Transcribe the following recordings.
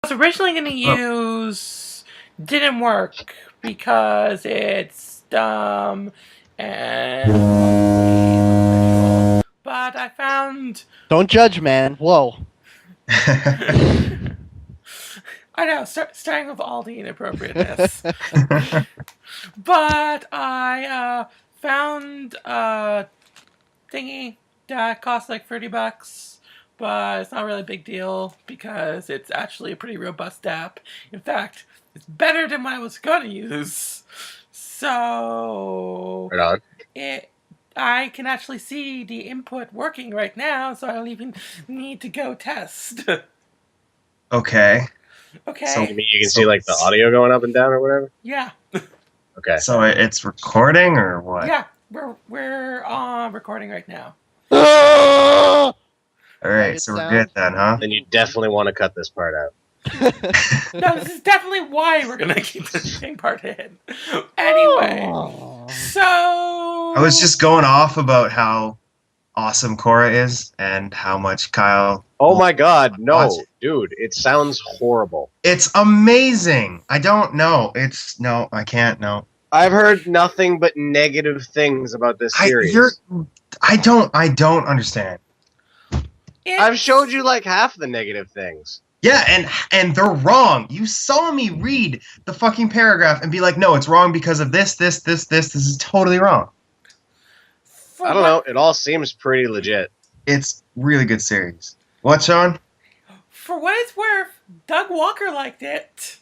I was originally going to use didn't work because it's dumb and but I found... Don't judge, man. Whoa. I know, starting with all the inappropriateness. But I found a thingy that costs like $30, but it's not really a big deal because it's actually a pretty robust app. In fact, it's better than what I was going to use. So Right on. I can actually see the input working right now, so I don't even need to go test. Okay. Okay. So you can see like the audio going up and down or whatever? Yeah. Okay. So it's recording or what? Yeah, we're recording right now. All right, Good so we're sound. good then, huh? Then you definitely want to cut this part out. No, this is definitely why we're gonna keep this thing part in. Anyway, so I was just going off about how awesome Cora is and how much Kyle... Oh my god, no. Watch it. Dude, it sounds horrible. It's amazing! I don't know. No, I can't, no. I've heard nothing but negative things about this series. I don't understand. I've showed you like half the negative things. Yeah, and they're wrong. You saw me read the fucking paragraph and be like, no, it's wrong because of this. This is totally wrong. I don't know. It all seems pretty legit. It's really good series. What, Sean? For what it's worth, Doug Walker liked it.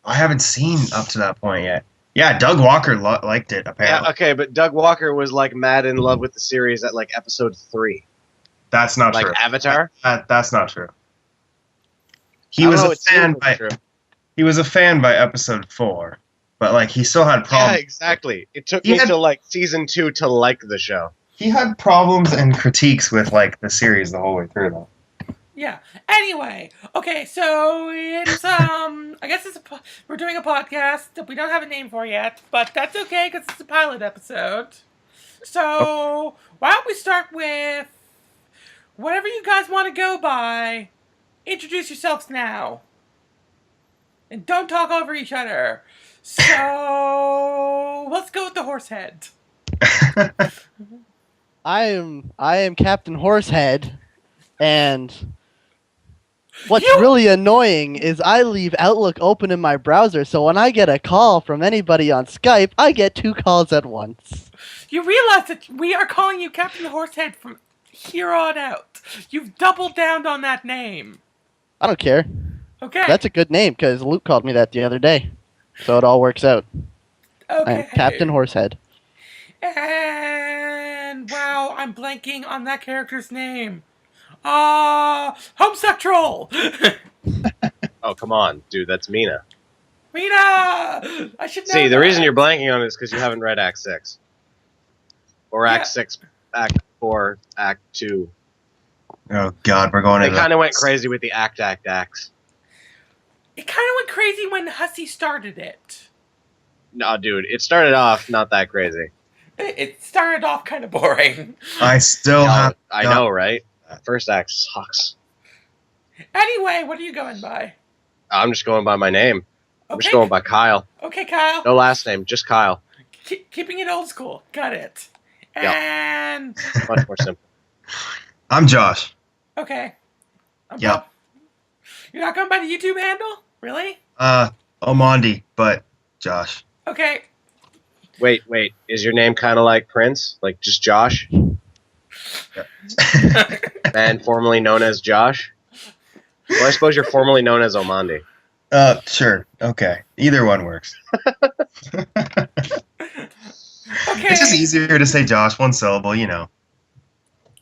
I haven't seen up to that point yet. Yeah, Doug Walker liked it, apparently. Yeah, okay, but Doug Walker was like mad in love with the series at like episode 3. That's not like true. Avatar? That's not true. He was a fan by episode 4, but like he still had problems. Yeah, exactly. It took me till like season 2 to like the show. He had problems and critiques with like the series the whole way through, though. Yeah. Anyway, okay, so it's I guess we're doing a podcast that we don't have a name for yet, but that's okay because it's a pilot episode. So why don't we start with whatever you guys want to go by? Introduce yourselves now. And don't talk over each other. So let's go with the horse head. I am Captain Horsehead, and what's really annoying is I leave Outlook open in my browser, so when I get a call from anybody on Skype, I get 2 calls at once. You realize that we are calling you Captain Horsehead from here on out. You've doubled down on that name. I don't care. Okay. That's a good name, because Luke called me that the other day. So it all works out. Okay. I'm Captain Horsehead. And wow, I'm blanking on that character's name. Homosexual! Oh, come on, dude, that's Mina. Mina! I should know See, the that. reason you're blanking on it is because you haven't read Act 6. Or Act 6, Act 4, Act 2. Oh god, we're going They into kind of went crazy with the acts. It kind of went crazy when Hussey started it. No, dude, it started off not that crazy. It started off kind of boring. I still have... I know, right? First act sucks. Anyway, what are you going by? I'm just going by my name. I'm Okay. just going by Kyle. Okay, Kyle. No last name, just Kyle. Keeping it old school. Got it. Yep. And... Much more simple. I'm Josh. Okay. Yep. You're not going by the YouTube handle? Really? Omondi, but Josh. Okay. Wait. Is your name kind of like Prince? Like just Josh? Man formerly known as Josh? Well, I suppose you're formerly known as Omondi. Sure. Okay. Either one works. Okay. It's just easier to say Josh, one syllable, you know.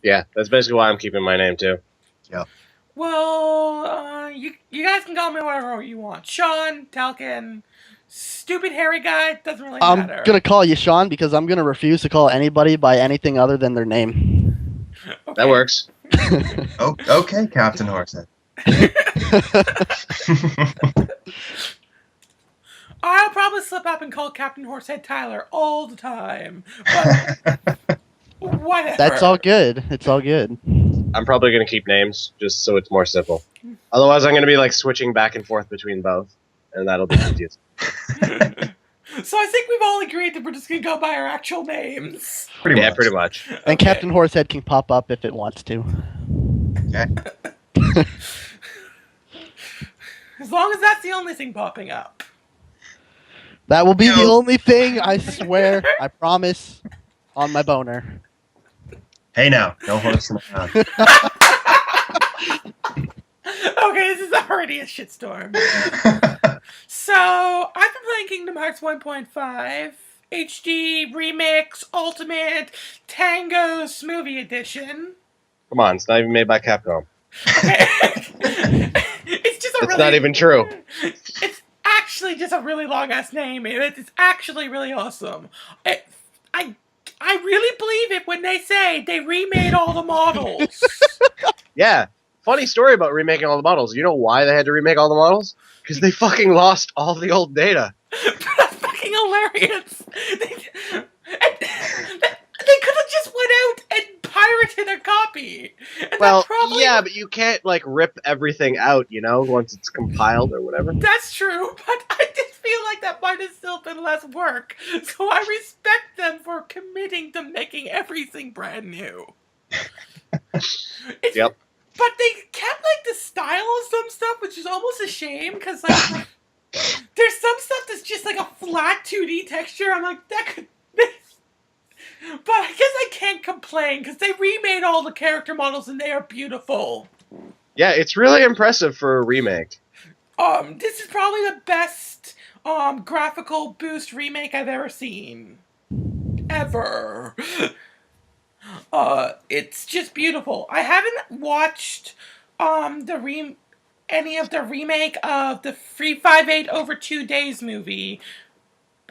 Yeah, that's basically why I'm keeping my name too. Yep. Well, you guys can call me whatever you want. Sean, Talkin, stupid hairy guy, doesn't really matter. I'm going to call you Sean because I'm going to refuse to call anybody by anything other than their name. Okay. That works. Oh, okay, Captain Horsehead. I'll probably slip up and call Captain Horsehead Tyler all the time. But whatever. That's all good. It's all good. I'm probably going to keep names just so it's more simple. Otherwise, I'm going to be like switching back and forth between both, and that'll be confusing. So I think we've all agreed that we're just going to go by our actual names. Pretty much. Pretty much. And Okay. Captain Horsehead can pop up if it wants to. Okay. As long as that's the only thing popping up. That will be the No. only thing, I swear, I promise, on my boner. Hey now, no horse in the town. Okay, this is already a shitstorm. So, I've been playing Kingdom Hearts 1.5 HD Remix Ultimate Tango Smoothie Edition. Come on, it's not even made by Capcom. Okay. It's just a That's really... not even true. It's actually just a really long-ass name. It's actually really awesome. I really believe it when they say they remade all the models. Yeah. Funny story about remaking all the models. You know why they had to remake all the models? Because they fucking lost all the old data. That's fucking hilarious. They could have just went out and pirated a copy. And Well, probably, yeah, but you can't, like, rip everything out, you know, once it's compiled or whatever. that's true, but I just feel like that might have still been less work. So I respect them for committing to making everything brand new. Yep. But they kept, like, the style of some stuff, which is almost a shame, because, like, there's some stuff that's just, like, a flat 2D texture. I'm like, that could... But I guess I can't complain, because they remade all the character models, and they are beautiful. Yeah, it's really impressive for a remake. This is probably the best, graphical boost remake I've ever seen. Ever. It's just beautiful. I haven't watched any of the remake of the 358 over 2 days movie.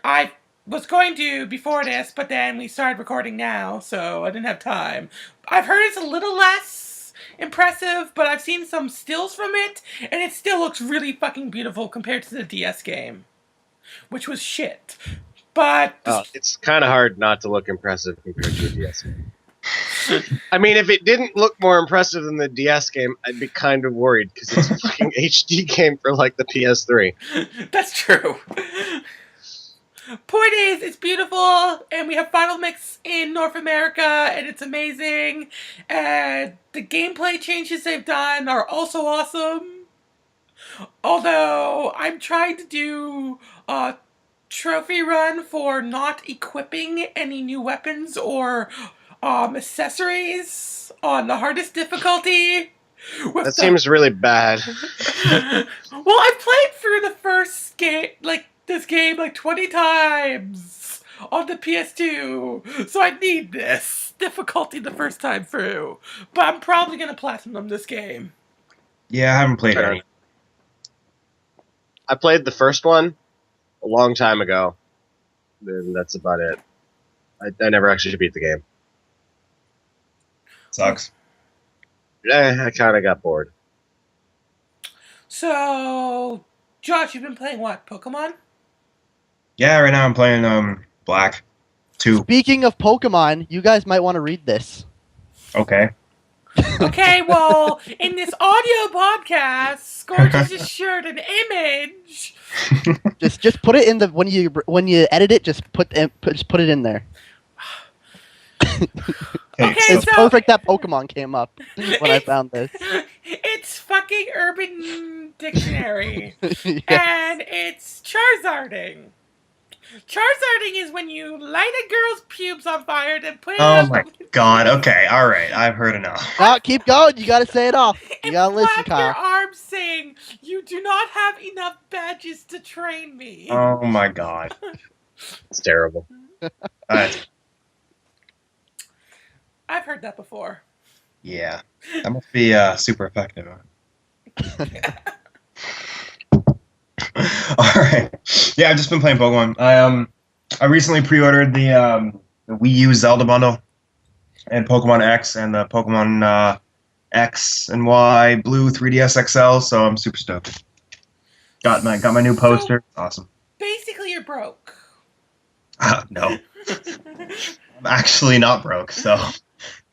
I was going to before this, but then we started recording now, so I didn't have time. I've heard it's a little less impressive, but I've seen some stills from it, and it still looks really fucking beautiful compared to the DS game, which was shit. But It's kind of hard not to look impressive compared to a DS game. I mean, if it didn't look more impressive than the DS game, I'd be kind of worried, because it's a fucking HD game for, like, the PS3. That's true. Point is, it's beautiful, and we have Final Mix in North America, and it's amazing, and the gameplay changes they've done are also awesome. Although, I'm trying to do a trophy run for not equipping any new weapons or accessories on the hardest difficulty. That seems really bad. Well, I've played through the first game, this game 20 times on the PS2, so I need this difficulty the first time through. But I'm probably gonna platinum this game. Yeah, I haven't played any. I played the first one a long time ago, and that's about it. I never actually beat the game. Sucks. I kind of got bored. So, Josh, you've been playing what? Pokemon? Yeah, right now I'm playing Black 2. Speaking of Pokemon, you guys might want to read this. Okay. Okay, well, in this audio podcast, Scorch has just shared an image. Just put it in the when you edit it. Just put it in there. Okay, It's so perfect that Pokemon came up when I found this. it's fucking Urban Dictionary, Yeah. and it's Charzairding. Charzairding is when you light a girl's pubes on fire and put it Oh up my god, okay, alright, I've heard enough. Now keep going. You gotta say it off. You and gotta listen, flap your Kyle. arms saying, "You do not have enough badges to train me." Oh my god. It's terrible. Alright, I've heard that before. yeah. That must be super effective. Alright. Yeah, I've just been playing Pokemon. I recently pre-ordered the Wii U Zelda bundle and Pokemon X and the Pokemon X and Y Blue 3DS XL, so I'm super stoked. Got my new poster. Awesome. Basically, you're broke. No. I'm actually not broke, so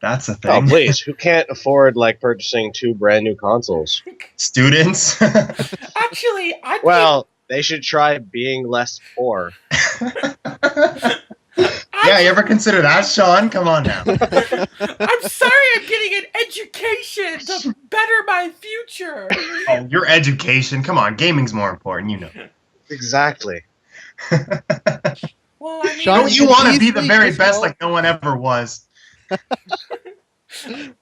That's a Oh, thing. please. Who can't afford, like, purchasing 2 brand new consoles? Students. Actually, I Well, they should try being less poor. Yeah, you ever consider that, Sean? Come on now. I'm sorry I'm getting an education to better my future. Oh, your education. Come on, gaming's more important, you know. Exactly. Well, I mean, Sean, Don't you want to be the Easily very just best go- like no one ever was? I'm getting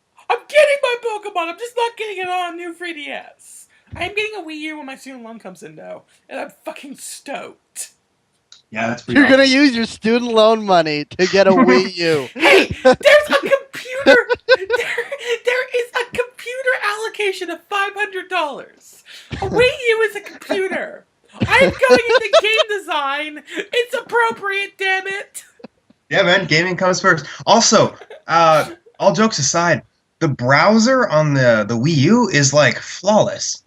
my Pokemon. I'm just not getting it on a new 3DS. I am getting a Wii U when my student loan comes in, though, and I'm fucking stoked. Yeah, that's pretty You're gonna awesome. use your student loan money to get a Wii U. Hey, there's a computer. There is a computer allocation of $500. A Wii U is a computer. I am going into game design. It's appropriate, damn it. Yeah, man, gaming comes first. Also, all jokes aside, the browser on the Wii U is like flawless.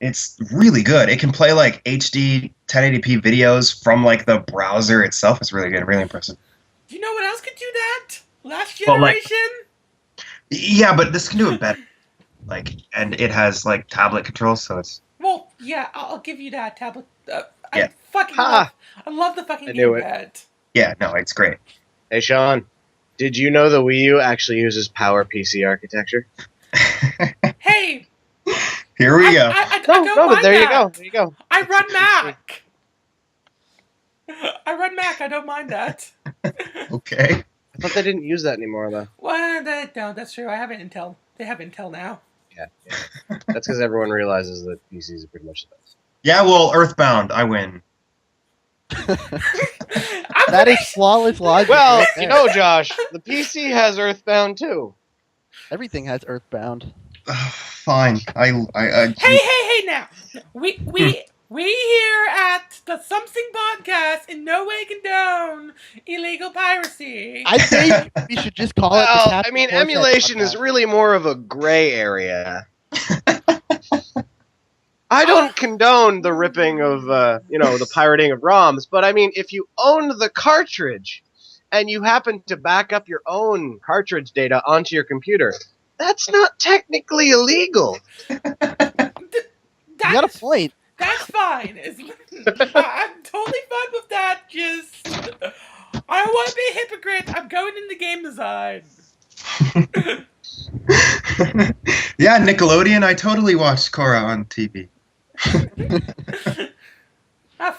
It's really good. It can play like HD 1080p videos from like the browser itself. It's really good, really impressive. You know what else could do that? Last Well, like- generation? Yeah, but this can do it better. Like, and it has like tablet controls, so it's Well, yeah, I'll give you that tablet. Yeah. I love the fucking I knew it. gamepad. yeah, no, it's great. Hey, Sean, did you know the Wii U actually uses Power PC architecture? Hey, Here we go. I don't No, mind but there you that. go. There you go. I run It's a PC. Mac. I run Mac. I don't mind that. Okay. I thought they didn't use that anymore, though. Well, no, that's true. I have Intel. They have Intel now. Yeah. That's because everyone realizes that PCs are pretty much the best. Yeah, well, Earthbound, I win. That is flawless logic. Well, right you there. know, Josh, the PC has Earthbound, too. Everything has Earthbound. Fine. Hey, now. We here at the Something Podcast in no way condone illegal piracy. I think we should just call it the Well, Captain I mean, Horsehead emulation is podcast. really more of a gray area. I don't condone the ripping of, the pirating of ROMs, but I mean, if you own the cartridge and you happen to back up your own cartridge data onto your computer, that's not technically illegal. You got a point. That's fine. I'm totally fine with that. Just, I don't want to be a hypocrite. I'm going into game design. Yeah, Nickelodeon, I totally watched Korra on TV.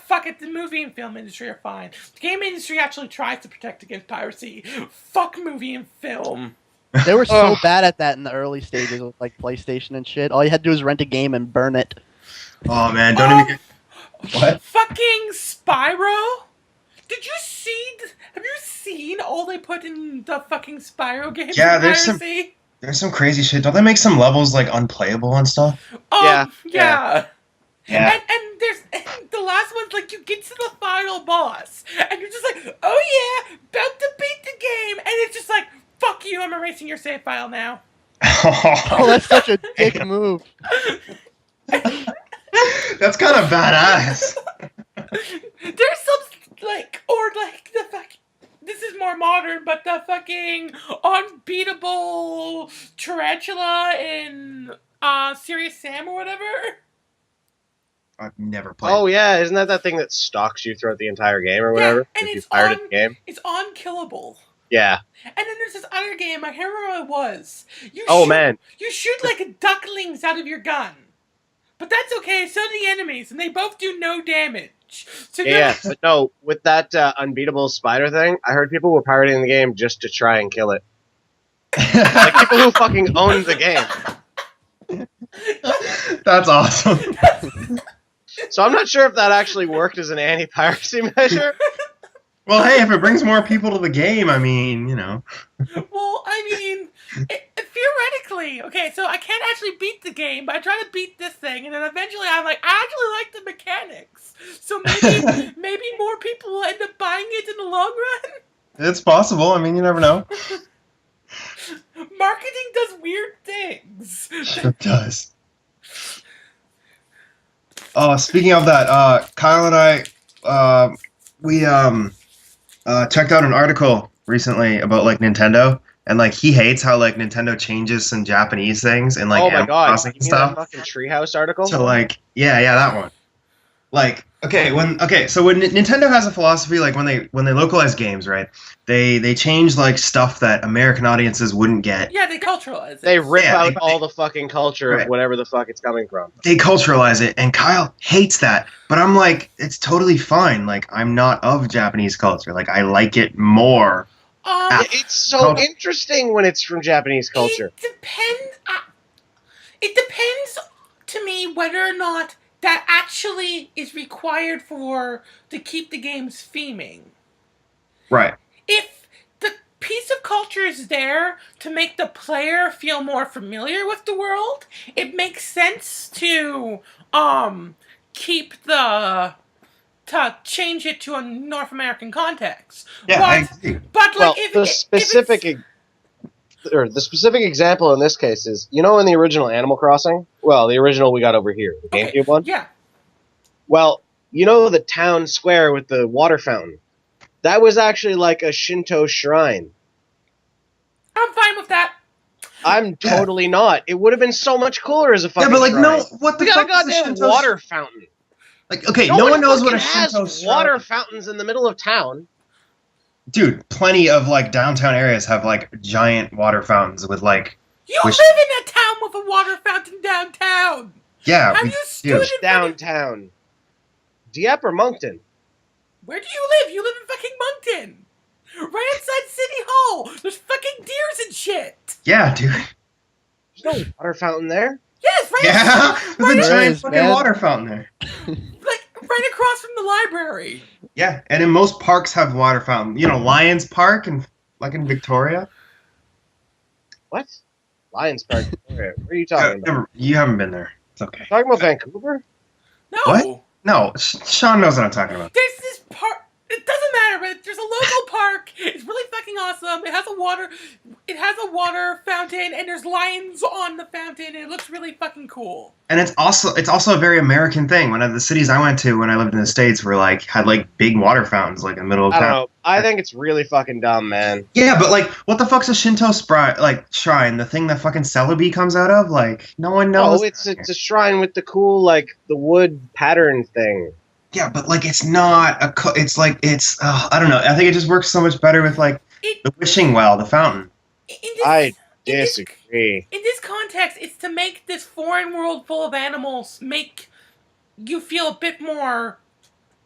Fuck it. The movie and film industry are fine. The game industry actually tries to protect against piracy. Fuck movie and film. They were so Ugh. bad at that in the early stages with like PlayStation and shit. All you had to do was rent a game and burn it. Oh, man, don't even get... What? Fucking Spyro? Have you seen all they put in the fucking Spyro game? Yeah, for there's some- piracy? There's some crazy shit. Don't they make some levels, like, unplayable and stuff? Yeah. Yeah. And there's the last one's like you get to the final boss and you're just like, oh yeah, about to beat the game, and it's just like, fuck you, I'm erasing your save file now. Oh, that's such a dick move. That's kind of badass. There's some the fuck. This is more modern, but the fucking unbeatable tarantula in Serious Sam or whatever. I've never played. Oh, yeah, isn't that thing that stalks you throughout the entire game or whatever? Yeah, and if you it's pirated on- the game? It's unkillable. Yeah. And then there's this other game, I can't remember what it was. Man. You shoot like ducklings out of your gun. But that's okay, so do the enemies, and they both do no damage. So Yeah, but no, with that unbeatable spider thing, I heard people were pirating the game just to try and kill it. Like people who fucking own the game. That's awesome. So I'm not sure if that actually worked as an anti-piracy measure. Well, hey, if it brings more people to the game, I mean, you know. Well, I mean, theoretically, okay, so I can't actually beat the game, but I try to beat this thing, and then eventually I'm like, I actually like the mechanics. So maybe more people will end up buying it in the long run. It's possible. I mean, you never know. Marketing does weird things. It does. Oh, speaking of that, Kyle and I, we checked out an article recently about like Nintendo and like he hates how like Nintendo changes some Japanese things and like Oh my Animal god! Crossing You and mean that stuff. fucking Treehouse article? So like, yeah, that one. Like, so when Nintendo has a philosophy, like when they localize games, right? They change like stuff that American audiences wouldn't get. Yeah, they culturalize it. They rip Yeah, out all the fucking culture Right. of whatever the fuck it's coming from. They culturalize it, and Kyle hates that. But I'm like, it's totally fine. Like, I'm not of Japanese culture. Like, I like it more. It's so interesting when it's from Japanese culture. It depends to me whether or not that actually is required to keep the games theming. Right. If the piece of culture is there to make the player feel more familiar with the world, it makes sense to change it to a North American context. Yeah, I agree. But like, the specific example in this case is, you know, in the original Animal Crossing. Well, the original we got over here, the GameCube one. Yeah. Well, you know the town square with the water fountain. That was actually like a Shinto shrine. I'm fine with that. I'm totally not. It would have been so much cooler as a fucking Yeah, but like, shrine. no, what the We got a fuck is a goddamn Shinto water fountain. Like, okay, no one knows what a fucking Shinto has water fountains in the middle of town. Dude, plenty of like downtown areas have like giant water fountains with like. You live in a town with a water fountain downtown. Yeah, Have you stood in downtown? Dieppe or Moncton? Where do you live? You live in fucking Moncton. Right outside City Hall. There's fucking deers and shit. Yeah, dude. There's no water fountain there. Yes, right. Yeah, there's a giant fucking water fountain there. Like right across from the library. Yeah, and in most parks have water fountain. You know, Lions Park and like in Victoria. What? Lions Park? Where are you talking about? You haven't been there. It's okay. Talking about Vancouver? No. What? No, Sean knows what I'm talking about. There's this park. It doesn't matter, but there's a local park. It's really fucking awesome. It has a water fountain, and there's lions on the fountain. And it looks really fucking cool. And it's also a very American thing. One of the cities I went to when I lived in the States had like big water fountains like in the middle of town. I don't know. I think it's really fucking dumb, man. Yeah, but like, what the fuck's a Shinto shrine? The thing that fucking Celebi comes out of? Like, no one knows. Oh, it's a shrine with the cool like the wood pattern thing. Yeah, but like, it's not I don't know. I think it just works so much better with like the wishing well, the fountain. I disagree. In this context, it's to make this foreign world full of animals make you feel a bit more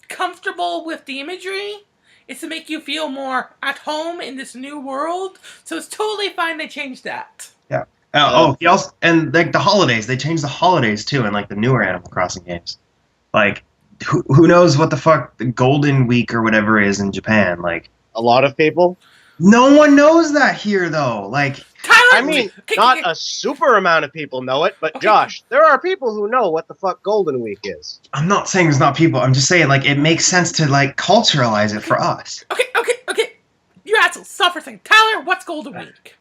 comfortable with the imagery. It's to make you feel more at home in this new world. So it's totally fine they changed that. Yeah. And like the holidays, they changed the holidays too in like the newer Animal Crossing games. Like, who knows what the fuck the Golden Week or whatever is in Japan? Like, a lot of people. No one knows that here though. Like, Tyler, I mean, not a super amount of people know it, but Josh, there are people who know what the fuck Golden Week is. I'm not saying there's not people. I'm just saying like it makes sense to like culturalize it for us. Okay. You assholes, stop for a second. Tyler, what's Golden Week?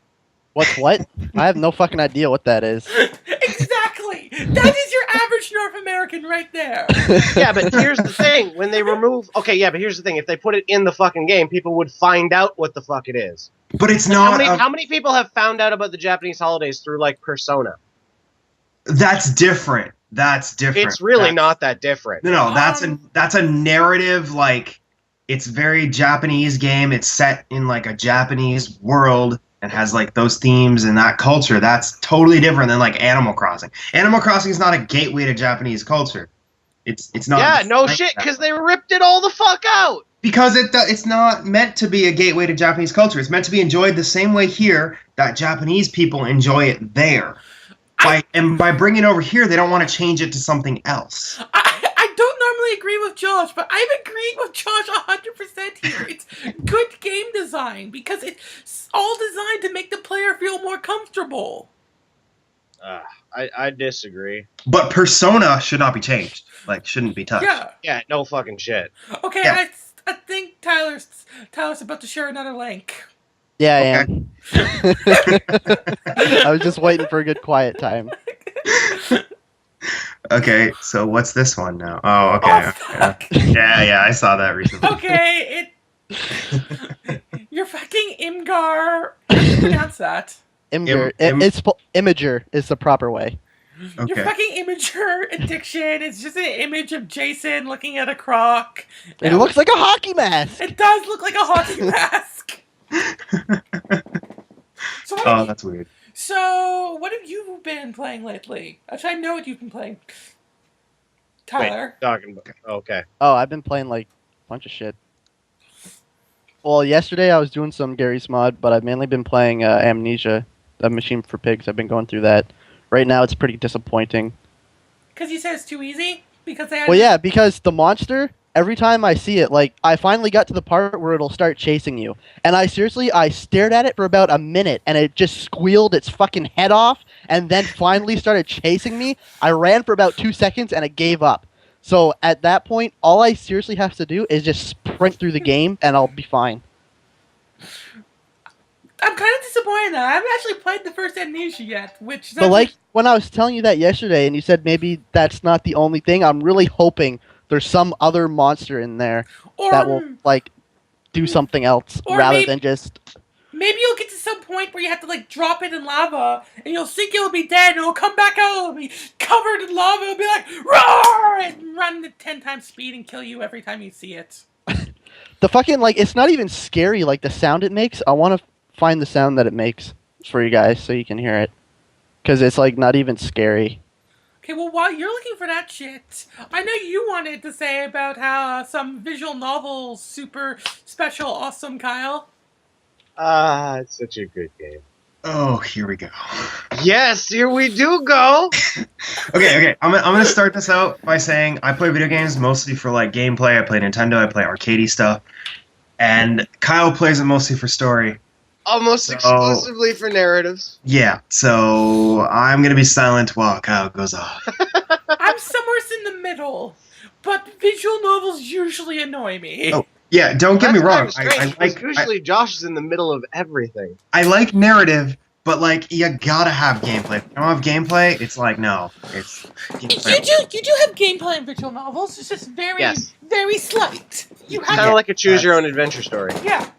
What's what? I have no fucking idea what that is. Exactly! That is your average North American right there. Yeah, but here's the thing. When they remove... Okay, yeah, but here's the thing. If they put it in the fucking game, people would find out what the fuck it is. But it's not... How many people have found out about the Japanese holidays through, like, Persona? That's different. It's really not that different. No, that's a narrative, like... It's very Japanese game. It's set in, like, a Japanese world... and has like those themes and that culture. That's totally different than like Animal Crossing. Animal Crossing is not a gateway to Japanese culture. It's not. Yeah, no shit, because they ripped it all the fuck out. Because it's not meant to be a gateway to Japanese culture. It's meant to be enjoyed the same way here that Japanese people enjoy it there. By bringing it over here, they don't want to change it to something else. I don't normally agree with Josh, but I'm agreeing with Josh 100% here. It's good game design because it's all designed to make the player feel more comfortable. I disagree. But Persona should not be changed. Like, shouldn't be touched. Yeah, no fucking shit. Okay, yeah. I think Tyler's about to share another link. Yeah, I am. I was just waiting for a good quiet time. Okay, so what's this one now? Oh, okay. Oh, fuck. Yeah, I saw that recently. Okay, You're fucking Imgar. How do you pronounce that? Imgur. Im- Imager is the proper way. Your Okay. fucking Imager addiction is just an image of Jason looking at a croc. It looks like a hockey mask. It does look like a hockey mask. So Oh, that's weird. So, what have you been playing lately? Actually, I know what you've been playing. Tyler. Wait, talking about. Okay. Oh, I've been playing like a bunch of shit. Well, yesterday I was doing some Gary's mod, but I've mainly been playing Amnesia, a Machine for Pigs. I've been going through that. Right now, it's pretty disappointing. Because you said it's too easy? Because they had Well, yeah, because the monster, every time I see it, like, I finally got to the part where it'll start chasing you. And I stared at it for about a minute, and it just squealed its fucking head off, and then finally started chasing me. I ran for about 2 seconds, and it gave up. So, at that point, all I seriously have to do is just sprint through the game, and I'll be fine. I'm kind of disappointed that I haven't actually played the first Amnesia yet, which... But, like, when I was telling you that yesterday, and you said maybe that's not the only thing, I'm really hoping there's some other monster in there that will, like, do something else rather than just... Maybe you'll get to some point where you have to, like, drop it in lava, and you'll think it'll be dead, and it'll come back out, it'll be covered in lava, it'll be like, roar, and run at 10 times speed and kill you every time you see it. The fucking, like, it's not even scary, like, the sound it makes. I want to find the sound that it makes for you guys so you can hear it. Because it's, like, not even scary. Okay, well, while you're looking for that shit, I know you wanted to say about how some visual novels super special awesome, Kyle. It's such a good game. Oh, here we go. Yes, here we do go. Okay. I'm gonna start this out by saying I play video games mostly for like gameplay. I play Nintendo. I play arcadey stuff, and Kyle plays it mostly for story. Almost exclusively for narratives. Yeah, so I'm gonna be silent while Kyle goes off. I'm somewhere in the middle, but visual novels usually annoy me. Oh, yeah, don't get me wrong. That's kind of strange, usually Josh is in the middle of everything. I like narrative, but like you gotta have gameplay. If you don't have gameplay, it's like no. It's gameplay. You do have gameplay in visual novels. It's just very slight. You have Kind of like a choose-your-own-adventure story. Yeah.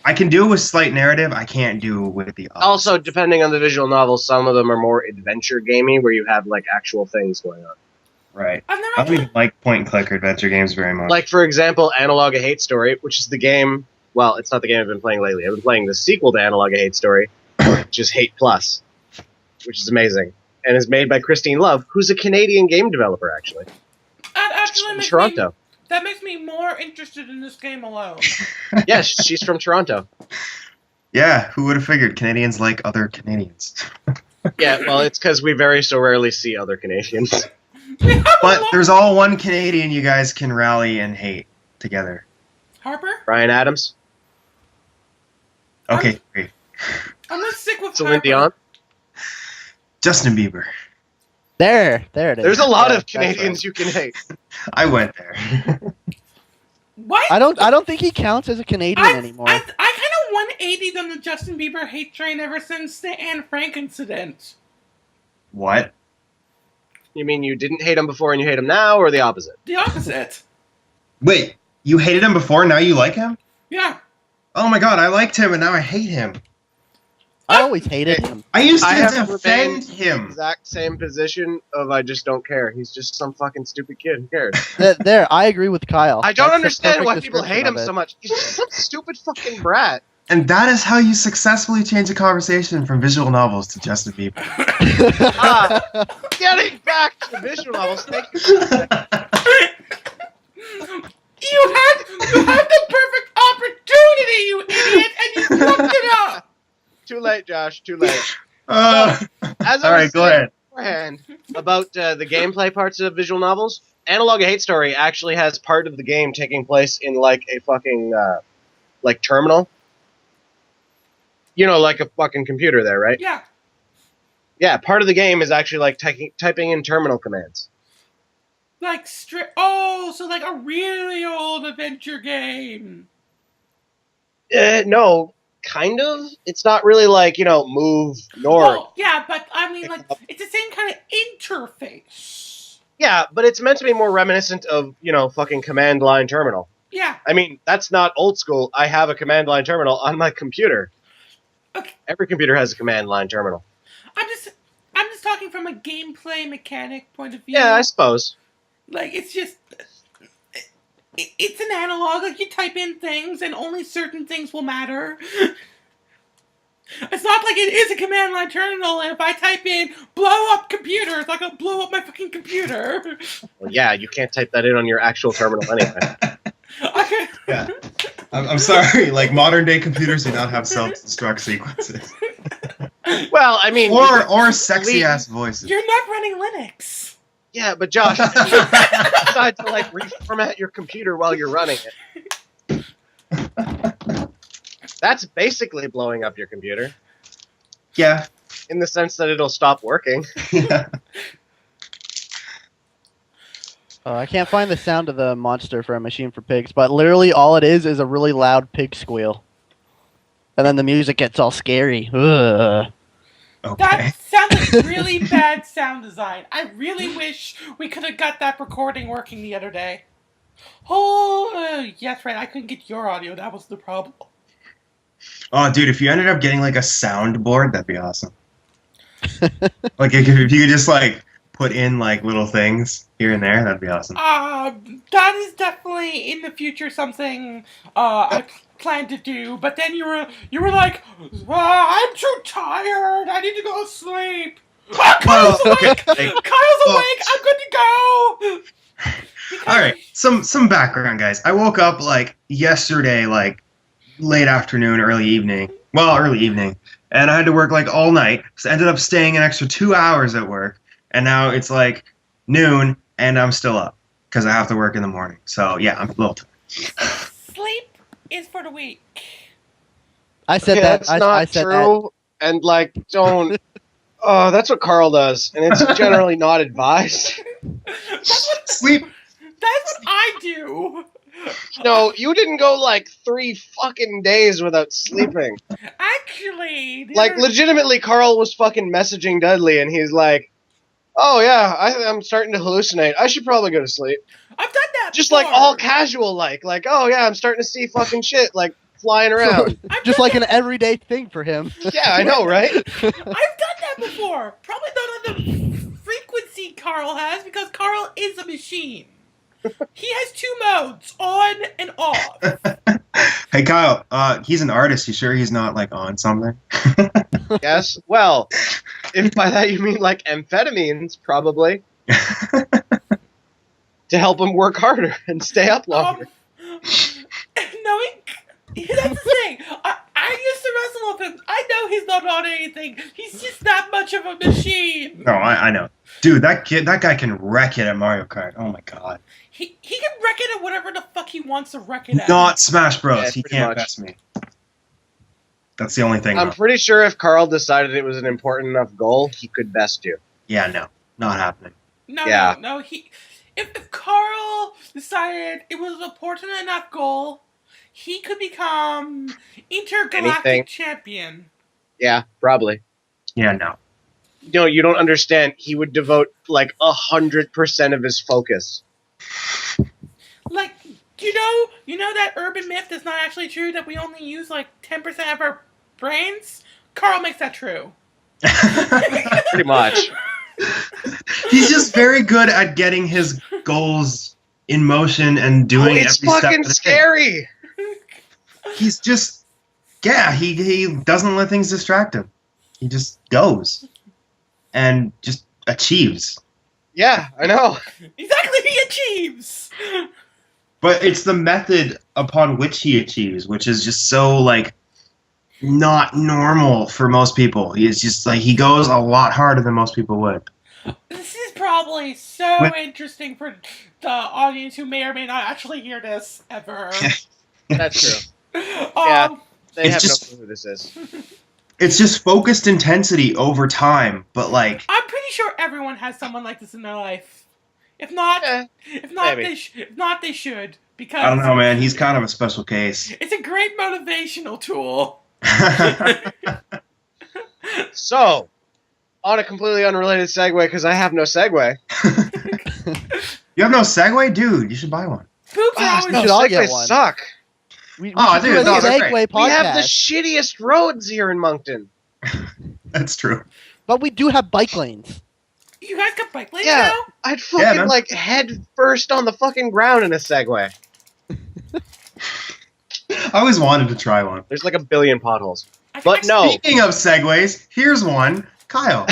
I can do it with slight narrative. I can't do it with the other. Also, depending on the visual novels, some of them are more adventure gamey, where you have like actual things going on. Right. I've I never don't even like point-and-click or adventure games very much. Like, for example, Analog: A Hate Story, which is the game... Well, it's not the game I've been playing lately. I've been playing the sequel to Analog: A Hate Story, which is Hate Plus, which is amazing, and is made by Christine Love, who's a Canadian game developer, actually. Actually, From Toronto. That makes me more interested in this game alone. Yes, she's from Toronto. Yeah, who would have figured Canadians like other Canadians? Yeah, well, it's because we very so rarely see other Canadians. But there's all one Canadian you guys can rally and hate together. Harper? Ryan Adams, Okay, great. I'm gonna stick with Celine Harper. Dion. Justin Bieber. There it is. There's a lot Yeah, of that's Canadians right. you can hate. I went there. What? I don't think he counts as a Canadian anymore. I kind of 180'd on the Justin Bieber hate train ever since the Anne Frank incident. What? You mean you didn't hate him before and you hate him now, or the opposite? The opposite. Wait, you hated him before, now you like him? Yeah. Oh my god, I liked him and now I hate him. I always hated him. I used I to have defend remained in the him. exact same position of I just don't care. He's just some fucking stupid kid. Who cares? There, I agree with Kyle. I don't That's the understand perfect why people description hate him of it. so much. He's just some stupid fucking brat. And that is how you successfully change a conversation from visual novels to Justin Bieber. Getting back to visual novels, thank you. You had the perfect opportunity, you idiot, and you fucked it up. Too late, Josh. Too late. Uh, As I all was right, go saying ahead. beforehand about the gameplay parts of visual novels, Analog: A Hate Story actually has part of the game taking place in like a fucking like terminal. You know, like a fucking computer there, right? Yeah. Yeah, part of the game is actually like typing in terminal commands. Like so like a really old adventure game. No, kind of. It's not really like, move nor. Well, yeah, but I mean, like, it's the same kind of interface. Yeah, but it's meant to be more reminiscent of, fucking command line terminal. Yeah. I mean, that's not old school. I have a command line terminal on my computer. Okay. Every computer has a command line terminal. I'm just talking from a gameplay mechanic point of view. Yeah, I suppose. Like, it's just... It's an analog. Like, you type in things, and only certain things will matter. It's not like it is a command line terminal, and if I type in blow up computer, it's not gonna blow up my fucking computer. Well, yeah, you can't type that in on your actual terminal anyway. Okay. Yeah. I'm sorry, like modern day computers do not have self-destruct sequences. Well, I mean... Or sexy ass voices. You're not running Linux. Yeah, but Josh, you decide to like reformat your computer while you're running it. That's basically blowing up your computer. Yeah. In the sense that it'll stop working. Yeah. I can't find the sound of the monster for a machine for pigs, but literally all it is a really loud pig squeal. And then the music gets all scary. Ugh. Okay. That sounds like really bad sound design. I really wish we could have got that recording working the other day. Oh, yes, right. I couldn't get your audio. That was the problem. Oh, dude, if you ended up getting like a soundboard, that'd be awesome. Like if you could just like put in like little things here and there, that'd be awesome. That is definitely in the future something I plan to do. But then you were like, I'm too tired. I need to go to sleep. Kyle's awake. Kyle's awake. I'm good to go. All right, some background, guys. I woke up like yesterday, like late afternoon, early evening. Well, early evening, and I had to work like all night. So I ended up staying an extra 2 hours at work, and now it's like noon, and I'm still up because I have to work in the morning. So yeah, I'm a little tired. Sleep is for the weak. I said Okay, that. that's I not said true. And like, don't. Oh, that's what Carl does, and it's generally not advised. Sleep. That's what I do. No, you didn't go like 3 fucking days without sleeping. Actually, Like, legitimately, Carl was fucking messaging Dudley, and he's like, oh yeah, I'm starting to hallucinate. I should probably go to sleep. I've done that Just before. like all casual, like, oh yeah, I'm starting to see fucking shit, like, flying around. I've just done like that. an everyday thing for him. Yeah, I know, right? I've done that before. Probably not on the frequency Carl has, because Carl is a machine. He has 2 modes, on and off. Hey Kyle, he's an artist. You sure he's not like on something? Yes. Well, if by that you mean like amphetamines, probably. To help him work harder and stay up longer. Knowing, that's the thing. I used to wrestle with him. I know he's not on anything. He's just that much of a machine. No, I know. Dude, that guy can wreck it at Mario Kart. Oh my god. He can wreck it at whatever the fuck he wants to wreck it at. Not Smash Bros. Yeah, He pretty can't much. best me. That's the only thing. I'm pretty sure if Carl decided it was an important enough goal, he could best you. Yeah, no. Not happening. No, Yeah. no. If Carl decided it was an important enough goal, he could become intergalactic Anything. champion. Yeah, probably. Yeah, no. No, you don't understand. He would devote like 100% of his focus. Like, you know that urban myth that's not actually true, that we only use like 10% of our brains? Carl makes that true. Pretty much. He's just very good at getting his goals in motion and doing It's every step fucking of the scary. day. He's just, yeah, he doesn't let things distract him. He just goes and just achieves. Yeah, I know. Exactly, he achieves. But it's the method upon which he achieves, which is just so, like, not normal for most people. It's just, like, he goes a lot harder than most people would. This is probably so interesting for the audience who may or may not actually hear this ever. That's true. Yeah. They It's have just- no clue who this is. It's just focused intensity over time, but, like... I'm pretty sure everyone has someone like this in their life. If not, maybe. they should, because I don't know, man. He's kind of a special case. it's a great motivational tool. So, on a completely unrelated segue, because I have no segue. You have no Segway? Dude, you should buy one. Boobs are always. We should all get Segways one. suck. We I should think do a those are Segway great. podcast. We have the shittiest roads here in Moncton. That's true. But we do have bike lanes. You guys got bike lanes Yeah. now? I'd fucking man. like head first on the fucking ground in a Segway. I always wanted to try one. There's like a billion potholes. I But think- no, Speaking of segways, here's one. Kyle.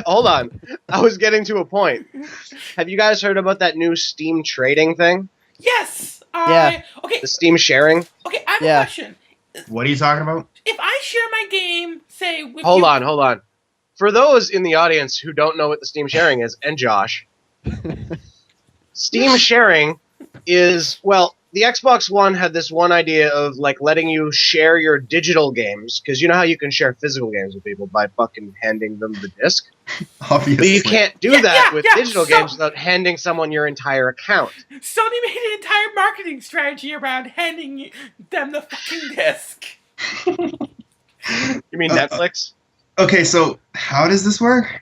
hold on. I was getting to a point. Have you guys heard about that new Steam trading thing? Yes. Yeah. Okay. The Steam sharing? Okay. I have Yeah. a question. What are you talking about? If I share my game, say with Hold you, on. For those in the audience who don't know what the Steam sharing is, and Josh, Steam sharing is, well, the Xbox One had this one idea of like letting you share your digital games, because you know how you can share physical games with people by fucking handing them the disc? Obviously. But you can't do Yeah, that yeah, with yeah, digital so- games without handing someone your entire account. Sony made an entire marketing strategy around handing them the fucking disc. You mean Uh, Netflix? Okay, so how does this work?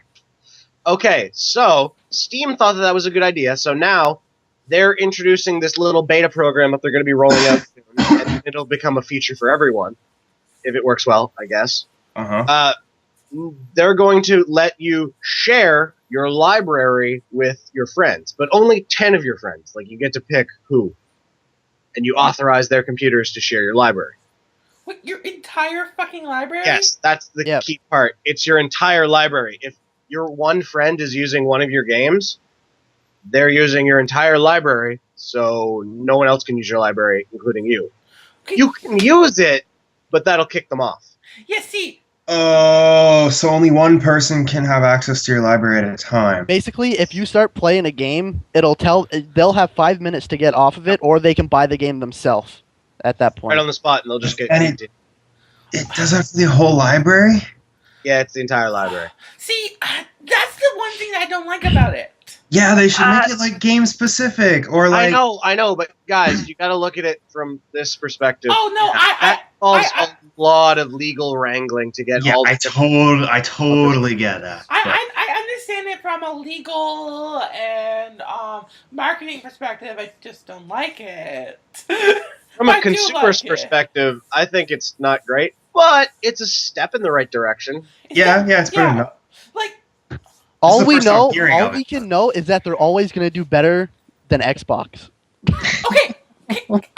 Okay, so Steam thought that was a good idea, so now they're introducing this little beta program that they're going to be rolling out soon, and it'll become a feature for everyone, if it works well, I guess. Uh-huh. They're going to let you share your library with your friends, but only 10 of your friends. Like, you get to pick who, and you authorize their computers to share your library. What, your entire fucking library? Yes, that's the Yep. key part. It's your entire library. If your one friend is using one of your games, they're using your entire library, so no one else can use your library, including you. Okay. You can use it, but that'll kick them off. Yeah, see, Oh, so only one person can have access to your library at a time. Basically, if you start playing a game, they'll have 5 minutes to get off of it, or they can buy the game themselves at that point. Right on the spot, and they'll just get And kicked in. It does have the whole library? Yeah, it's the entire library. see, that's the one thing that I don't like about it. Yeah, they should make it like game specific or like I know, but guys, you gotta look at it from this perspective. Oh no, That involves a lot of legal wrangling to get yeah, all the I totally get that. but- I understand it from a legal and marketing perspective. I just don't like it. From I a do consumer's like it. perspective, I think it's not great, but it's a step in the right direction. Yeah, it's better enough. Like, all the we first time know, hearing all of we it. can know is that they're always going to do better than Xbox. okay, I'd like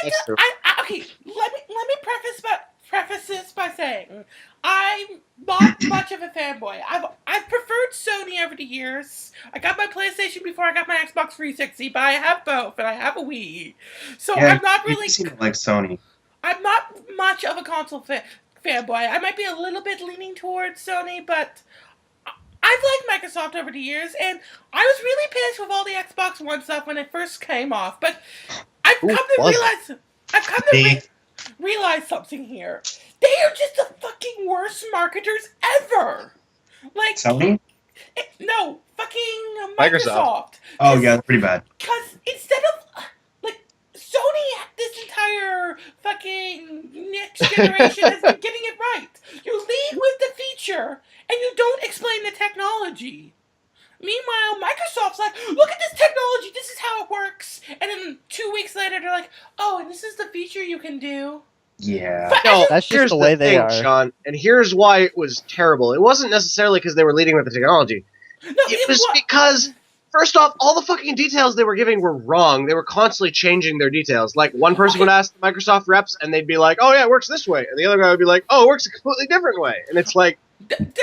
That's to. true. Okay, let me preface this by saying I'm not much of a fanboy. I've preferred Sony over the years. I got my PlayStation before I got my Xbox 360, but I have both and I have a Wii. So Yeah, I'm not you really. seem like Sony. I'm not much of a console fanboy. I might be a little bit leaning towards Sony, but I've liked Microsoft over the years, and I was really pissed with all the Xbox One stuff when it first came off. But I've Who come to was realize, I've come to Me. realize something here. They are just the fucking worst marketers ever. Like, Sony? no, fucking Microsoft. Microsoft. Oh yeah, that's pretty bad. Because instead of, like, Sony, this entire fucking next generation has been getting it right. You lead with the feature, and you don't explain the technology. Meanwhile, Microsoft's like, look at this technology, this is how it works. And then 2 weeks later, they're like, oh, and this is the feature you can do. Yeah. But No, That's just here's the way they thing, are. Sean, and here's why it was terrible. It wasn't necessarily because they were leading with the technology. No, It was because, first off, all the fucking details they were giving were wrong. They were constantly changing their details. Like, one person would ask the Microsoft reps, and they'd be like, oh yeah, it works this way. And the other guy would be like, oh, it works a completely different way. And it's like,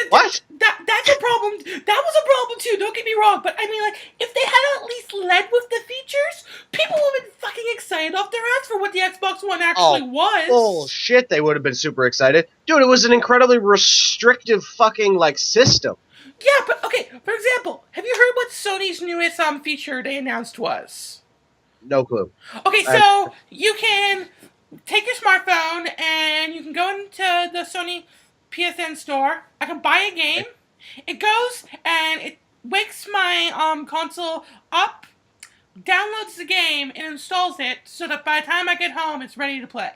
what? That's a problem. That was a problem too. Don't get me wrong, but I mean, like, if they had at least led with the features, people would have been fucking excited off their ass for what the Xbox One actually was. Bullshit, they would have been super excited. Dude, it was an incredibly restrictive fucking, like, system. Yeah, but okay. For example, have you heard what Sony's newest feature they announced was? No clue. Okay, so you can take your smartphone and you can go into the Sony PSN store. I can buy a game. It goes and it wakes my console up, downloads the game, and installs it so that by the time I get home, it's ready to play.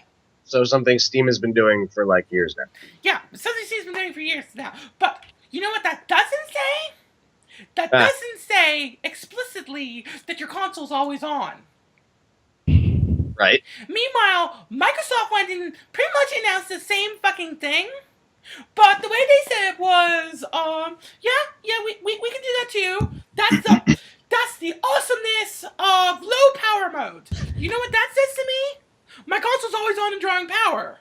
So something Steam has been doing for, like, years now. Yeah, something Steam's been doing for years now. But you know what that doesn't say? That doesn't say explicitly that your console's always on. Right. Meanwhile, Microsoft went and pretty much announced the same fucking thing, but the way they said it was, we can do that too. That's the awesomeness of low power mode. You know what that says to me? My console's always on and drawing power.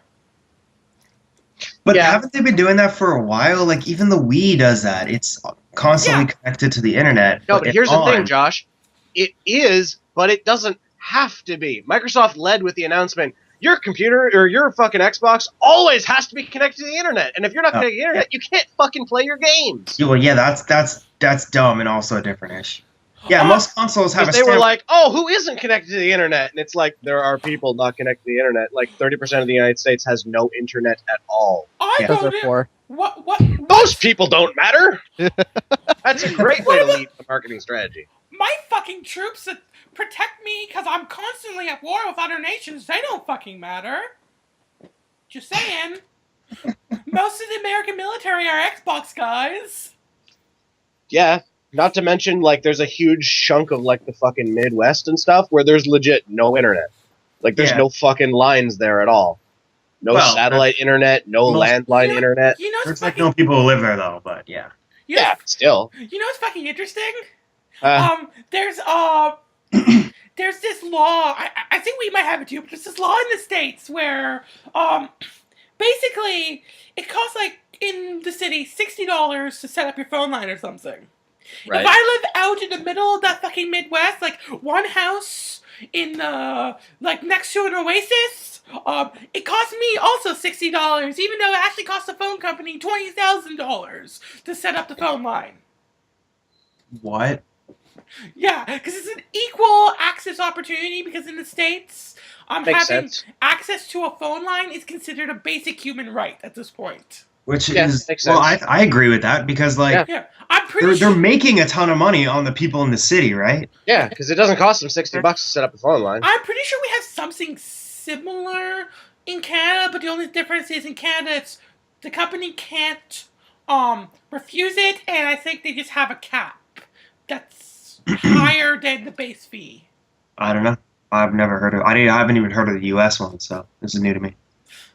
But Yeah. haven't they been doing that for a while? Like, even the Wii does that. It's constantly connected to the internet. No, but here's the on. thing, Josh. It is, but it doesn't have to be. Microsoft led with the announcement, your computer or your fucking Xbox always has to be connected to the internet. And if you're not connected to the internet, you can't fucking play your games. Yeah, well, yeah, that's dumb and also a different issue. Yeah, most consoles have a Because they were like, oh, who isn't connected to the internet? And it's like, there are people not connected to the internet. Like, 30% of the United States has no internet at all. I Those don't are know. poor. What? Those people don't matter! That's a great way to lead the marketing strategy. My fucking troops that protect me because I'm constantly at war with other nations, they don't fucking matter. Just saying. Most of the American military are Xbox guys. Yeah. Not to mention, like, there's a huge chunk of, like, the fucking Midwest and stuff where there's legit no internet. Like, there's no fucking lines there at all. No satellite internet, no landline internet. You know There's like no people who live there though, but yeah. Yeah, still. You know what's fucking interesting? There's this law. I think we might have it too, but there's this law in the States where basically it costs like in the city $60 to set up your phone line or something. Right. If I live out in the middle of that fucking Midwest, like one house in the like next to an oasis, it costs me also $60, even though it actually costs the phone company $20,000 to set up the phone line. What? Yeah, because it's an equal access opportunity. Because in the States, having sense. access to a phone line is considered a basic human right at this point. Which Yeah, is makes well, sense. I agree with that because like Yeah, I'm pretty they're sure. making a ton of money on the people in the city, right? Yeah, because it doesn't cost them $60 to set up a phone line. I'm pretty sure we have something similar in Canada, but the only difference is in Canada, it's the company can't refuse it, and I think they just have a cap that's higher than the base fee. I don't know. I've never heard of. I haven't even heard of the U.S. one, so this is new to me.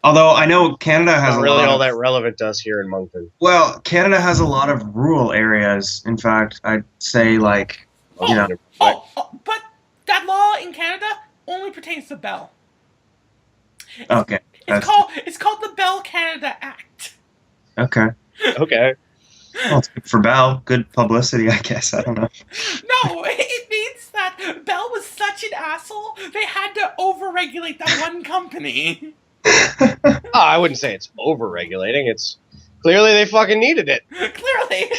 Although I know Canada has Not a really lot all of, that relevant to us here in Moncton. well, Canada has a lot of rural areas. In fact, I'd say like you know. But that law in Canada only pertains to Bell. Okay. It's called the Bell Canada Act. Okay. Okay. Well, it's good for Bell. Good publicity, I guess. I don't know. No, it means that Bell was such an asshole, they had to overregulate that one company. I wouldn't say it's over-regulating. It's clearly they fucking needed it. Clearly.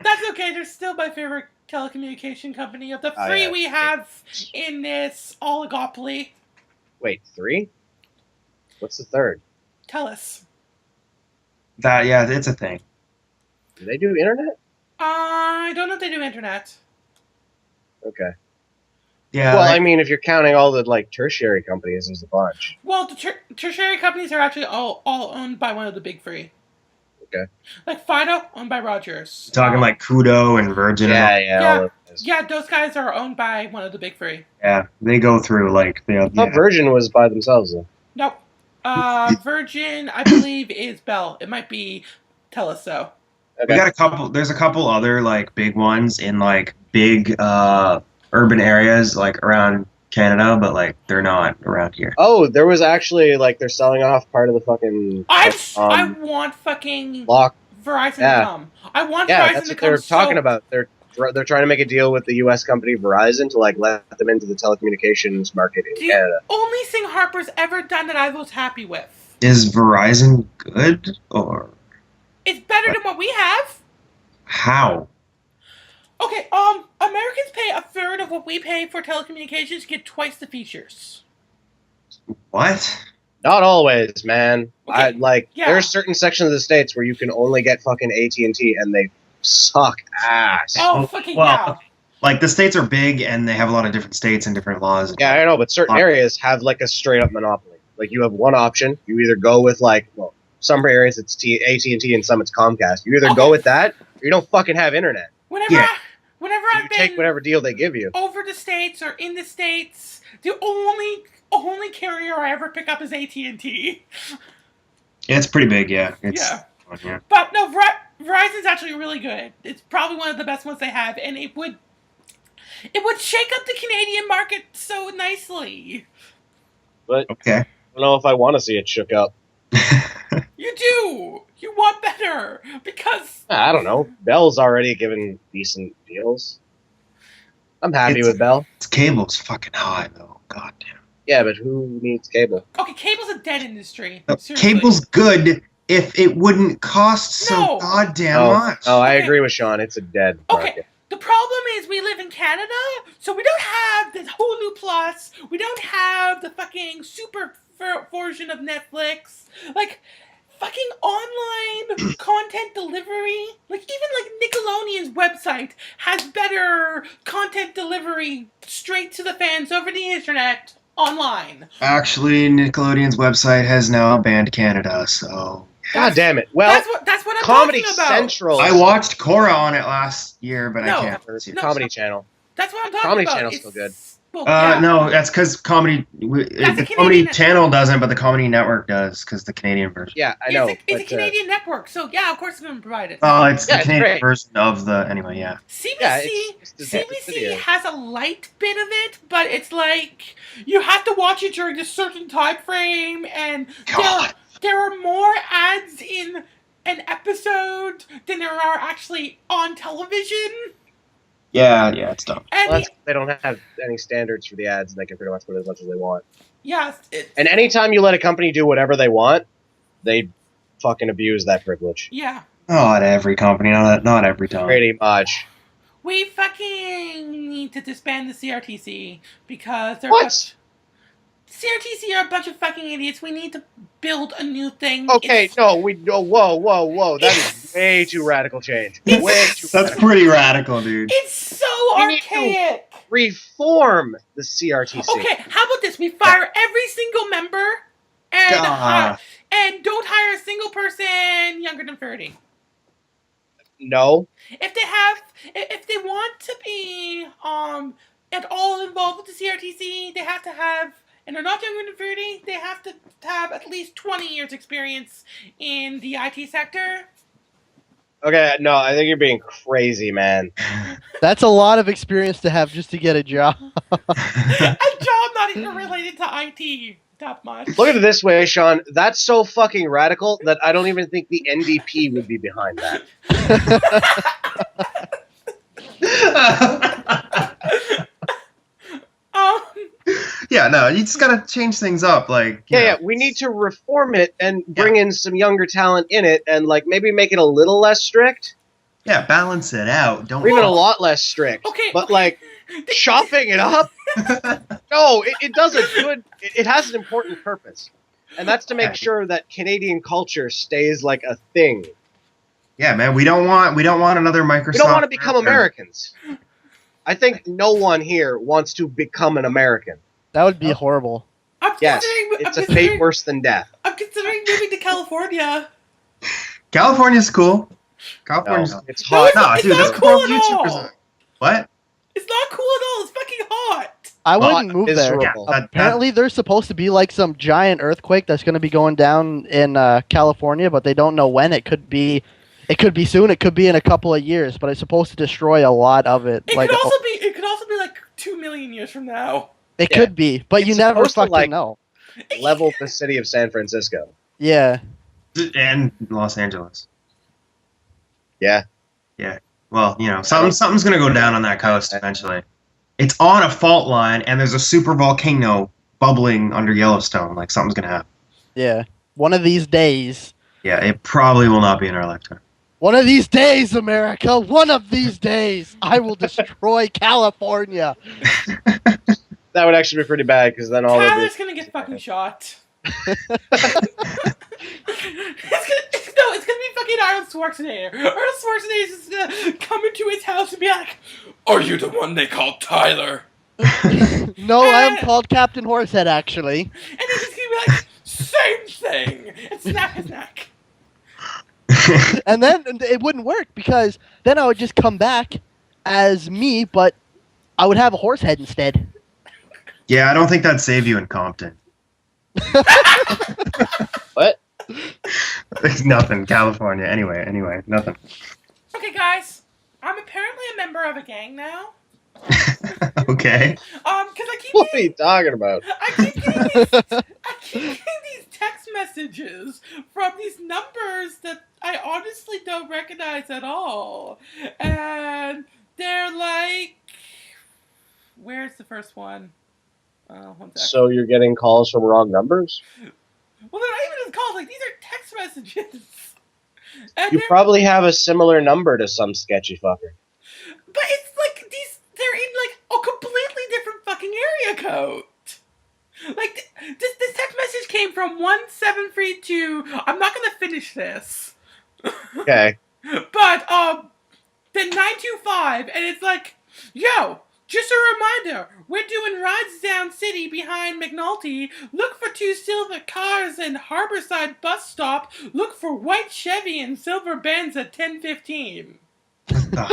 That's okay, they're still my favorite telecommunication company of the three we have in this oligopoly. Wait, 3? What's the third? TELUS. It's a thing. Do they do internet? I don't know if they do internet. Okay. Yeah. Well, I mean, if you're counting all the like tertiary companies, there's a bunch. Well, the tertiary companies are actually all owned by one of the big three. Okay. Like Fido, owned by Rogers. talking like Kudo and Virgin. Yeah, And yeah. Yeah. all of those. Yeah, those guys are owned by one of the big three. yeah, they go through like I thought Virgin was by themselves though. Nope. Virgin, I believe, is Bell. It might be TELUS, though. Okay. We got a couple. There's a couple other like big ones in like big urban areas like around Canada, but like they're not around here. Oh, there was actually like they're selling off part of the fucking. I want fucking lock. Verizon to Yeah. come. I want Yeah, Verizon that's to what come. they're talking about. They're trying to make a deal with the U.S. company Verizon to like let them into the telecommunications market in The Canada. only thing Harper's ever done that I was happy with. Is Verizon good or It's better than what we have. how? Okay, Americans pay a third of what we pay for telecommunications to get twice the features. What? Not always, man. Okay, yeah. There's certain sections of the states where you can only get fucking AT&T, and they suck ass. Oh, fucking well, yeah. Like the states are big and they have a lot of different states and different laws. Yeah, I know, but certain areas have like a straight up monopoly. Like you have one option. You either go with some areas it's AT&T and some it's Comcast. You either go with that or you don't fucking have internet. Whenever Yeah. Whenever You I've been take whatever deal they give you. over the States or in the States, the only carrier I ever pick up is AT&T. Yeah, it's pretty big. Yeah. Yeah. Yeah. But no, Verizon's actually really good. It's probably one of the best ones they have, and it would shake up the Canadian market so nicely. But Okay. I don't know if I want to see it shook up. You do. You want better because I don't know. Bell's already given decent deals. I'm happy with Bell. Its cable's fucking high though. God damn. Yeah, but who needs cable? okay, cable's a dead industry. No, Seriously. cable's good if it wouldn't cost so No. goddamn Oh, much. I Okay. agree with Sean. It's a dead Okay. market. The problem is we live in Canada, so we don't have the Hulu Plus. We don't have the fucking super version of Netflix. Like, fucking online content delivery. Like, even like Nickelodeon's website has better content delivery straight to the fans over the internet online. Actually, Nickelodeon's website has now banned Canada, so God damn it. Well, That's what I'm Comedy talking about. Central. I watched Korra on it last year, but No. I can't. Or see it. No. Comedy Channel. That's what I'm talking Comedy about. Channel's It's- still good. Well, yeah. No, that's because That's the a Comedy Canadian- Channel doesn't, but the Comedy Network does, because the Canadian version. Yeah, I know. It's a but, Canadian network, so yeah, of course it's going to provide it. Oh, it's Yeah, the it's Canadian great. version of the. Anyway, yeah. CBC, Yeah, it's the CBC video. has a light bit of it, but it's like you have to watch it during a certain time frame, and God. there are more ads in an episode than there are actually on television. Yeah, it's dumb. And Well, they don't have any standards for the ads, and they can pretty much put as much as they want. yes, And anytime you let a company do whatever they want, they fucking abuse that privilege. yeah, Not every company, not every time. Pretty much. we fucking need to disband the CRTC because they're What? CRTC are a bunch of fucking idiots. We need to build a new thing. Okay, It's- whoa. That is way too radical change. Way too That's radical. pretty radical, dude. It's so You need to- archaic. Reform the CRTC. Okay, how about this? We fire every single member and and don't hire a single person younger than 30. No. If they want to be at all involved with the CRTC, they have to have, and they're not younger than 30, they have to have at least 20 years experience in the IT sector. Okay, no, I think you're being crazy, man. That's a lot of experience to have just to get a job. A job not even related to IT that much. Look at it this way, Sean. That's so fucking radical that I don't even think the NDP would be behind that. Yeah, no, you just gotta change things up. Like, you Yeah, know. we need to reform it and bring in some younger talent in it and, like, maybe make it a little less strict. Yeah, balance it out. Don't Or even a lot less strict. Okay, But, okay. like, chopping it up? No, it does a good... It has an important purpose. And that's to make Okay. sure that Canadian culture stays, like, a thing. Yeah, man, we don't want another Microsoft. We don't want to become Americans. I think no one here wants to become an American. That would be horrible. I'm Yes, considering, it's a fate worse than death. I'm considering moving to California. California's cool. California's No, it's No, hot. Nah, it's dude, not that's cool what at all. YouTubers are. What? It's not cool at all. It's fucking hot. I Hot, wouldn't move there. miserable. Yeah, Apparently, there's supposed to be like some giant earthquake that's going to be going down in California, but they don't know when. It could be soon. It could be in a couple of years, but it's supposed to destroy a lot of it. It Like could also be. It could also be like 2 million years from now. it Yeah. could be, but It's you never supposed to, fucking like- know. Level the city of San Francisco. Yeah. And Los Angeles. Yeah. Well, you know, something's gonna go down on that coast eventually. It's on a fault line, and there's a super volcano bubbling under Yellowstone. Like something's gonna happen. Yeah. One of these days. Yeah, it probably will not be in our lifetime. One of these days, America. One of these days, I will destroy California. That would actually be pretty bad because then all of Tyler's this. gonna get fucking shot. It's gonna be fucking Arnold Schwarzenegger. Arnold Schwarzenegger is gonna come into his house and be like, "Are you the one they call Tyler?" No, I am called Captain Horsehead, actually. And then he's gonna be like, "Same thing," and snap his neck. And then it wouldn't work because then I would just come back as me, but I would have a horse head instead. Yeah, I don't think that'd save you in Compton. What? Nothing. California. Anyway, nothing. Okay, guys. I'm apparently a member of a gang now. Okay. Because I keep What are you talking about? I keep getting these text messages from these numbers that I honestly don't recognize at all. And they're like, where's the first one? One sec. So you're getting calls from wrong numbers? Well, they're not even just calls. Like, these are text messages. And You probably have a similar number to some sketchy fucker. but it's like they're in like a completely different fucking area code. Like, this text message came from 1732. I'm not gonna finish this. Okay. But, then 925, and it's like, yo, just a reminder, we're doing rides down city behind McNulty. Look for 2 silver cars in Harborside bus stop. Look for white Chevy and silver Benz at 10:15. What the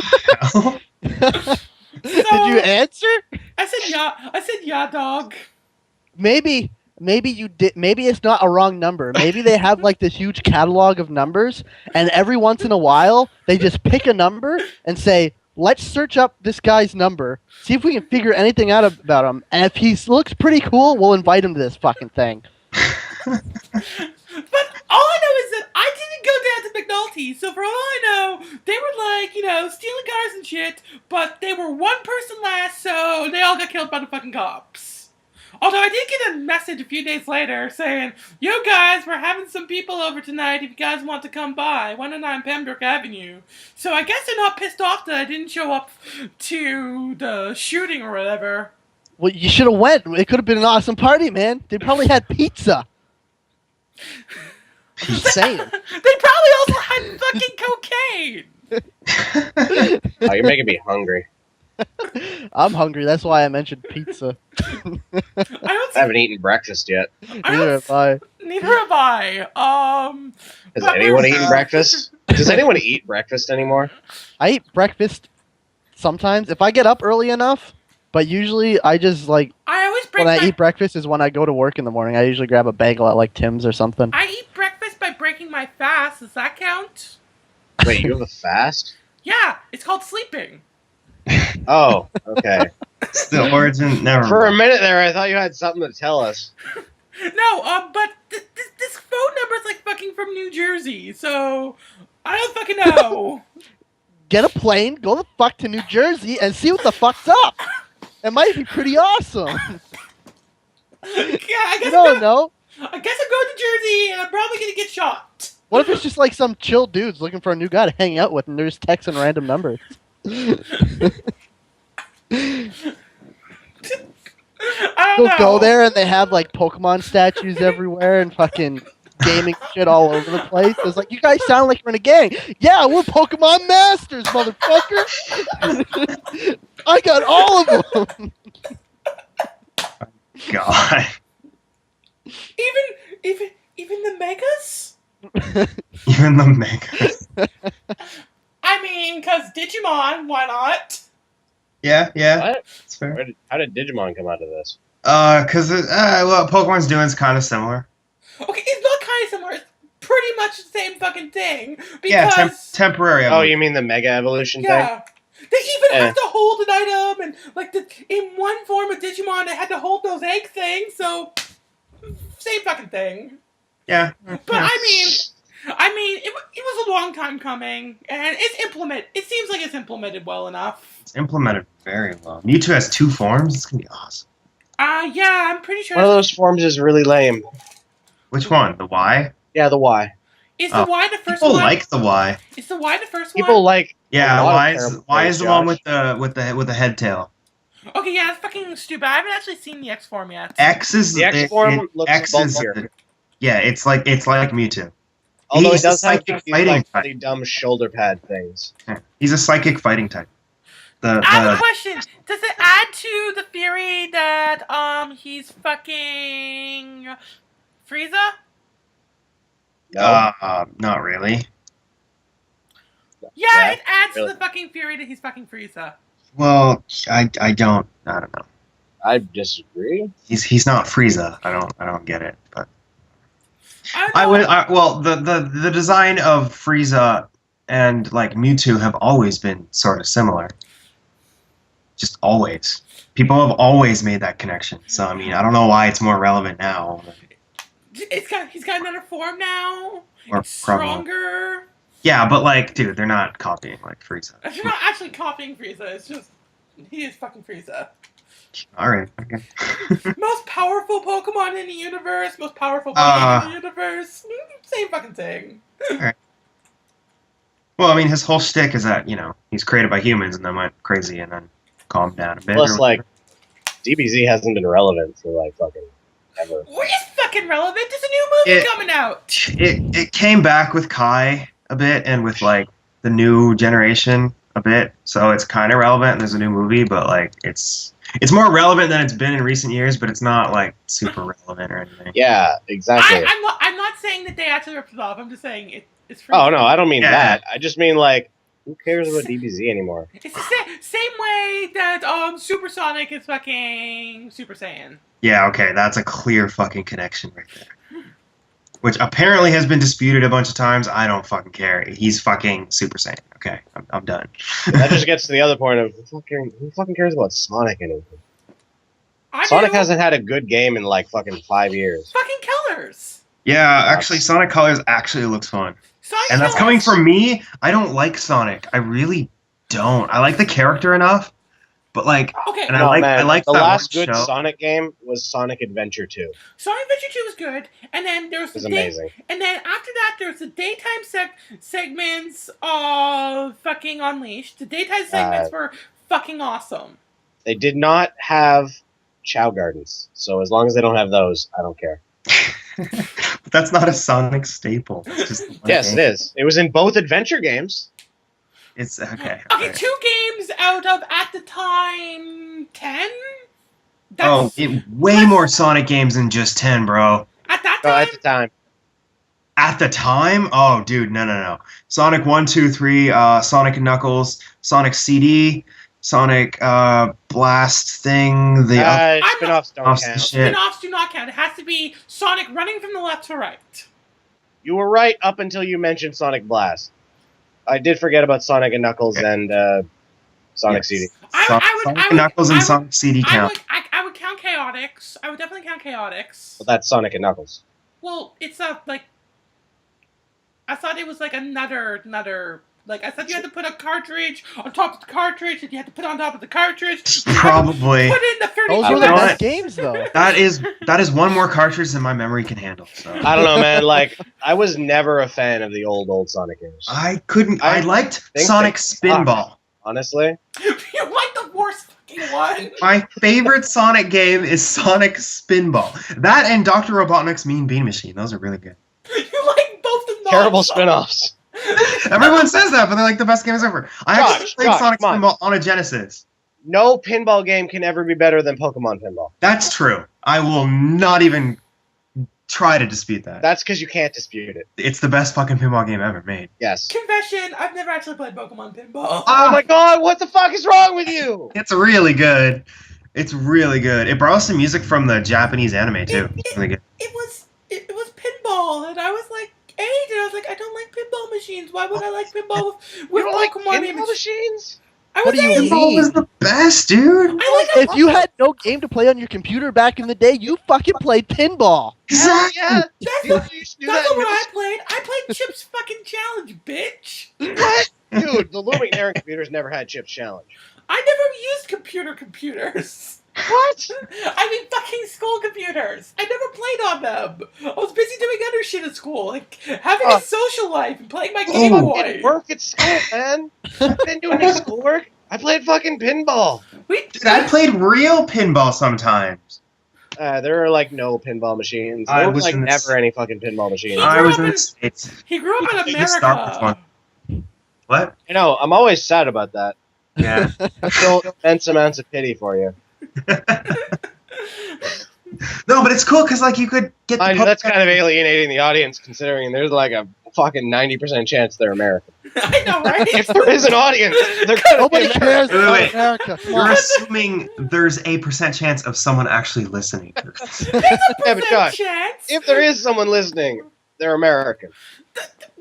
hell? Did you answer? I said yeah, dog. Maybe you did. Maybe it's not a wrong number. Maybe they have like this huge catalog of numbers, and every once in a while they just pick a number and say, "Let's search up this guy's number, see if we can figure anything out about him. And if he looks pretty cool, we'll invite him to this fucking thing." But all I know is that I didn't go down to McNulty, so for all I know, they were like, stealing cars and shit, but they were one person last, so they all got killed by the fucking cops. Although I did get a message a few days later saying, yo guys, we're having some people over tonight if you guys want to come by, 109 Pembroke Avenue. So I guess they're not pissed off that I didn't show up to the shooting or whatever. Well, you should have went. It could have been an awesome party, man. They probably had pizza. I'm just saying. They probably also had fucking cocaine. Oh, you're making me hungry. I'm hungry. That's why I mentioned pizza. I haven't eaten breakfast yet. Neither have I. Neither have I. Has but anyone there's- eaten breakfast? Does anyone eat breakfast anymore? I eat breakfast sometimes if I get up early enough. But usually I just like I always break when I my... eat breakfast is when I go to work in the morning. I usually grab a bagel at like Tim's or something. I eat breakfast by breaking my fast. Does that count? Wait, you have a fast? Yeah, it's called sleeping. Oh, okay. It's the origin. Never. For a mind. minute there, I thought you had something to tell us. No, but this phone number's like fucking from New Jersey, so I don't fucking know. Get a plane, go the fuck to New Jersey, and see what the fuck's up. It might be pretty awesome. Yeah, I guess You don't know. I guess I'm going to Jersey, and I'm probably gonna get shot. What if it's just like some chill dudes looking for a new guy to hang out with, and they're just texting random numbers? I don't They'll know. go there and they have like Pokemon statues everywhere and fucking gaming shit all over the place. It's like, you guys sound like you're in a gang. Yeah, we're Pokemon masters, motherfucker. I got all of them. God. Even the megas? Even the megas. I mean, cause Digimon, why not? Yeah. What? It's fair. How did Digimon come out of this? Cause what Pokemon's doing is kind of similar. Okay, it's not kind of similar. It's pretty much the same fucking thing. Because, Yeah, temporary. Oh, you mean the Mega Evolution thing? yeah. They even have to hold an item, and like in one form of Digimon, they had to hold those egg things. So, same fucking thing. Yeah. But I mean, it was a long time coming, and it seems like it's implemented well enough. It's implemented very well. Mewtwo has 2 forms. It's gonna be awesome. Yeah, I'm pretty sure. One of those forms is really lame. Which one? The Y? Yeah, the Y. Is the Y the first People one? like the Y. Is the Y the first People one? like. Yeah, a lot of Y terrible is the things, one Josh. with the head tail. Okay, yeah, it's fucking stupid. I haven't actually seen the X form yet. X is The X form looks X is bulkier. yeah, it's like Mewtwo. Although He's it does a have psychic these fighting like type. really dumb shoulder pad things. He's a psychic fighting type. I have a question. Does it add to the theory that he's fucking Frieza? No, Not really. Yeah, it adds really. to the fucking fury that he's fucking Frieza. Well, I don't know. I disagree. He's not Frieza. I don't get it. But I know. the design of Frieza and like Mewtwo have always been sort of similar. Just always. People have always made that connection. So I mean, I don't know why it's more relevant now. He's got another form now. Or It's stronger. Yeah, but like, dude, they're not copying like Frieza. You're not actually copying Frieza. It's just he is fucking Frieza. All right. Okay. Most powerful Pokemon in the universe. Most powerful Pokemon in the universe. Same fucking thing. Well, I mean, his whole shtick is that he's created by humans and then went crazy and then calmed down a bit. Plus, like, DBZ hasn't been relevant for like fucking ever. What is fucking relevant? There's a new movie coming out. It came back with Kai a bit and with like the new generation a bit, so it's kind of relevant. And there's a new movie, but like it's more relevant than it's been in recent years, but it's not like super relevant or anything. Yeah, exactly. I'm not saying that they actually ripped it off. I'm just saying it's free. Oh no, I don't mean that. I just mean like, who cares about DBZ anymore? It's the same way that Super Sonic is fucking Super Saiyan. Yeah, okay, that's a clear fucking connection right there. Which apparently has been disputed a bunch of times. I don't fucking care. He's fucking Super Saiyan. Okay, I'm done. That just gets to the other point of who fucking cares about Sonic anymore? Sonic hasn't had a good game in like fucking 5 years. Fucking Colors. Yeah, actually, Sonic Colors actually looks fun. And that's coming from me. I don't like Sonic. I really don't. I like the character enough, but like, okay. And I like the that last good show. Sonic game was Sonic Adventure 2. Sonic Adventure 2 was good, and then there was amazing. And then after that, there was the daytime segments of fucking Unleashed. The daytime segments were fucking awesome. They did not have Chow Gardens, so as long as they don't have those, I don't care. But that's not a Sonic staple. It's just yes, game. it is. It was in both adventure games. It's okay. Okay, 2 games out of at the time 10. Way more Sonic games than just 10, bro. At that time. At the time. At the time? Oh, dude, no. Sonic 1, 2, 3, Sonic and Knuckles, Sonic CD, Sonic Blast thing. The spin-offs don't count. Spin-offs do not count. It has to be Sonic running from the left to right. You were right up until you mentioned Sonic Blast. I did forget about Sonic and Knuckles and Sonic CD. Sonic and Knuckles and Sonic CD count. I would count Chaotix. I would definitely count Chaotix. Well, that's Sonic and Knuckles. Well, it's like... I thought it was like another... Like, I thought you had to put a cartridge on top of the cartridge, and you had to put it on top of the cartridge. Probably. Put it in the 30 Those were the best games, though. That is one more cartridge than my memory can handle. So. I don't know, man. Like, I was never a fan of the old Sonic games. I liked Sonic Spinball. Honestly. You like the worst fucking one. My favorite Sonic game is Sonic Spinball. That and Dr. Robotnik's Mean Bean Machine. Those are really good. You like both of them. Terrible spin-offs. Everyone says that, but they're like the best games ever. I actually played Sonic Spinball on a Genesis. No pinball game can ever be better than Pokemon Pinball. That's true. I will not even try to dispute that. That's because you can't dispute it. It's the best fucking pinball game ever made. Yes. Confession, I've never actually played Pokemon Pinball. Oh my god, what the fuck is wrong with you? It's really good. It's really good. It borrows some music from the Japanese anime, too. It's really good. It was pinball, and I was like, and I was like, I don't like pinball machines. Why would I like pinball with Pokemon pinball machines? What do you mean? Pinball is the best, dude. If you had no game to play on your computer back in the day, you fucking played pinball. Exactly. Yeah. That's not what I played. I played Chip's fucking Challenge, bitch. What? Dude, the Looming Aaron computers never had Chip's Challenge. I never used computers. What? I mean fucking school computers. I never played on them. I was busy doing other shit at school, like having a social life and playing my Game Boy. It work at school, man. I didn't do any schoolwork. I played fucking pinball. Dude, I played real pinball sometimes. There are like no pinball machines. I There was was like in the never any fucking pinball machines. I was in the States. He grew up in I think the Star Wars America. one. What? You know, I'm always sad about that. Yeah. I feel immense amounts of pity for you. No, but it's cool because like you could get. That's kind of alienating the audience, considering there's like a fucking 90% chance they're American. I know, right? If there is an audience, they're gonna Nobody be cares American. about Wait. America. Come You're on. assuming there's a % chance of someone actually listening to this. Yeah, but Josh, Chance. if there is someone listening, they're American.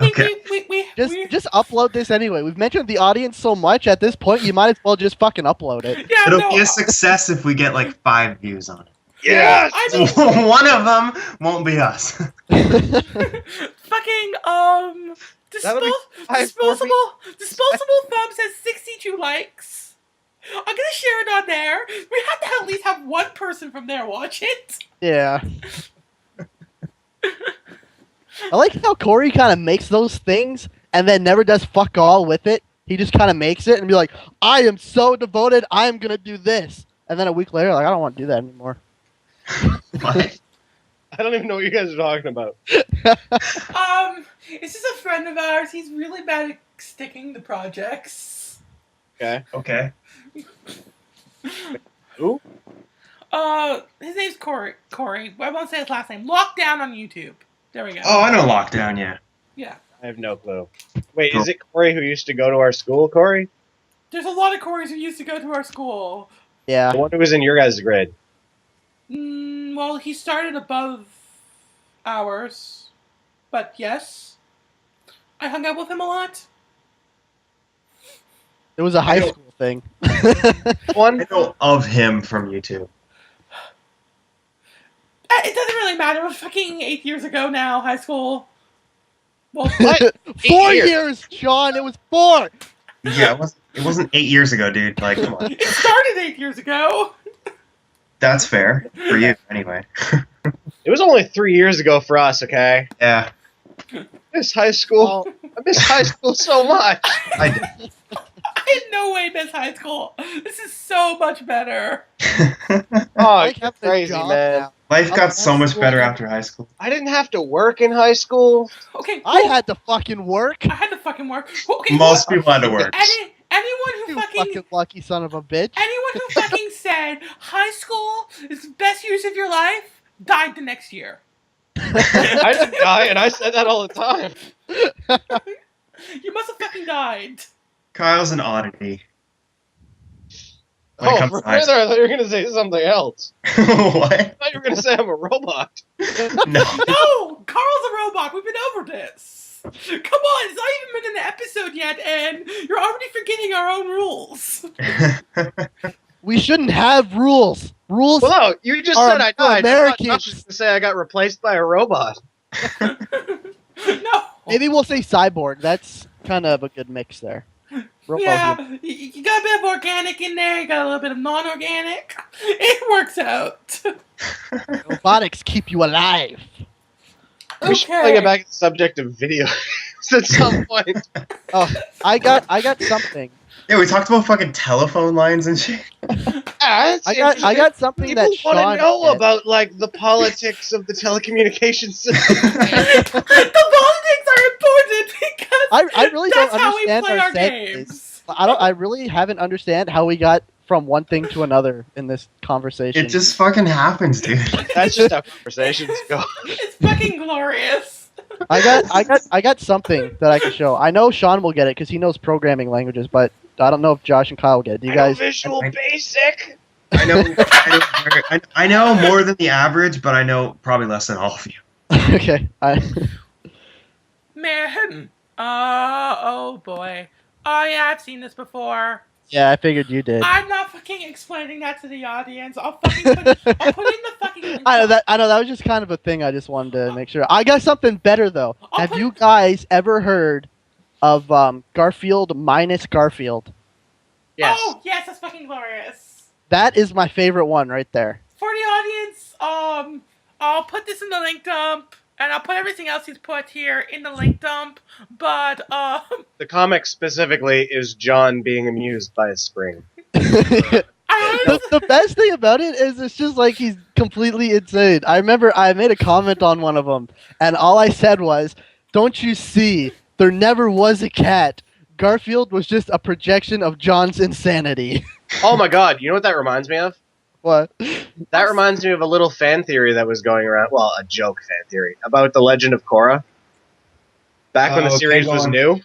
Okay. We Just upload this anyway. We've mentioned the audience so much at this point, you might as well just fucking upload it. yeah, It'll no, be a success if we get like 5 views on it. Yes! I mean, One of them won't be us. fucking That'll be disposable thumbs has 62 likes. I'm gonna share it on there. We have to at least have one person from there watch it. Yeah. I like how Corey kind of makes those things and then never does fuck all with it. He just kind of makes it and be like, I am so devoted, I am going to do this. And then a week later, like, I don't want to do that anymore. What? I don't even know what you guys are talking about. It's just a friend of ours. He's really bad at sticking to projects. Okay. Okay. Who? His name's Corey. I won't say his last name. Lockdown on YouTube. There we go. Oh, I know Lockdown, yeah. Yeah. I have no clue. Wait, is it Corey who used to go to our school, Corey? There's a lot of Corys who used to go to our school. Yeah. The one who was in your guys' grade. Well, he started above ours. But yes. I hung out with him a lot. It was a high school thing. One? I know of him from YouTube. It doesn't really matter. It was fucking 8 years ago now, high school. Well, What? 4 years? years, Sean. It was 4. Yeah, it wasn't 8 years ago, dude. Like, come on. it started 8 years ago. That's fair. For you, anyway. It was only 3 years ago for us, okay? Yeah. I miss high school. I miss high school so much. I did. I in no way miss high school. This is so much better. Oh, Like, you're have the crazy, job man. now. Life got so much better after high school. I didn't have to work in high school. Okay, I had to fucking work. I had to fucking work. Okay, Most people had to work. anyone who You fucking fucking lucky son of a bitch. anyone who fucking said high school is the best years of your life died the next year. I didn't die, and I said that all the time. You must have fucking died. Kyle's an oddity. When it Oh, comes for to high further, I thought you were going to say something else. what? I thought you were going to say I'm a robot. No. No, Carl's a robot. We've been over this. Come on, it's not even been an episode yet, and you're already forgetting our own rules. We shouldn't have rules. Rules. Well, no, you just Are said I died. Americans. That's just to say I got replaced by a robot. No. Maybe we'll say cyborg. That's kind of a good mix there. Robo Yeah, human. you got a bit of organic in there, you got a little bit of non-organic. It works out. Robotics keep you alive. We should probably get back to the subject of video at some point. Oh, I got something. Yeah, we talked about fucking telephone lines and shit. I got something People that want Sean to know said. about like the politics of the telecommunications system. The politics are important because I really that's don't how we understand play our segments. games. I really haven't understand how we got from one thing to another in this conversation. It just fucking happens, dude. That's just how conversations go. It's fucking glorious. I got something that I can show. I know Sean will get it because he knows programming languages, but I don't know if Josh and Kyle will get it. Do you I know guys? Visual Basic. I know more than the average, but I know probably less than all of you. Okay. Man. Oh boy. Oh yeah, I've seen this before. Yeah, I figured you did. I'm not fucking explaining that to the audience. I'll fucking put in the fucking link. I know that was just kind of a thing. I just wanted to make sure. I got something better though. I'll Have put- you guys ever heard of Garfield minus Garfield? Yes. Oh yes, that's fucking glorious. That is my favorite one right there. For the audience, I'll put this in the link dump, and I'll put everything else he's put here in the link dump. But The comic specifically is John being amused by a spring. The best thing about it is it's just like he's completely insane. I remember I made a comment on one of them, and all I said was, "Don't you see? There never was a cat. Garfield was just a projection of John's insanity." Oh my god, you know what that reminds me of? What? That reminds me of a little fan theory that was going around. Well, a joke fan theory about the Legend of Korra. Back when the Okay, series go was on. new.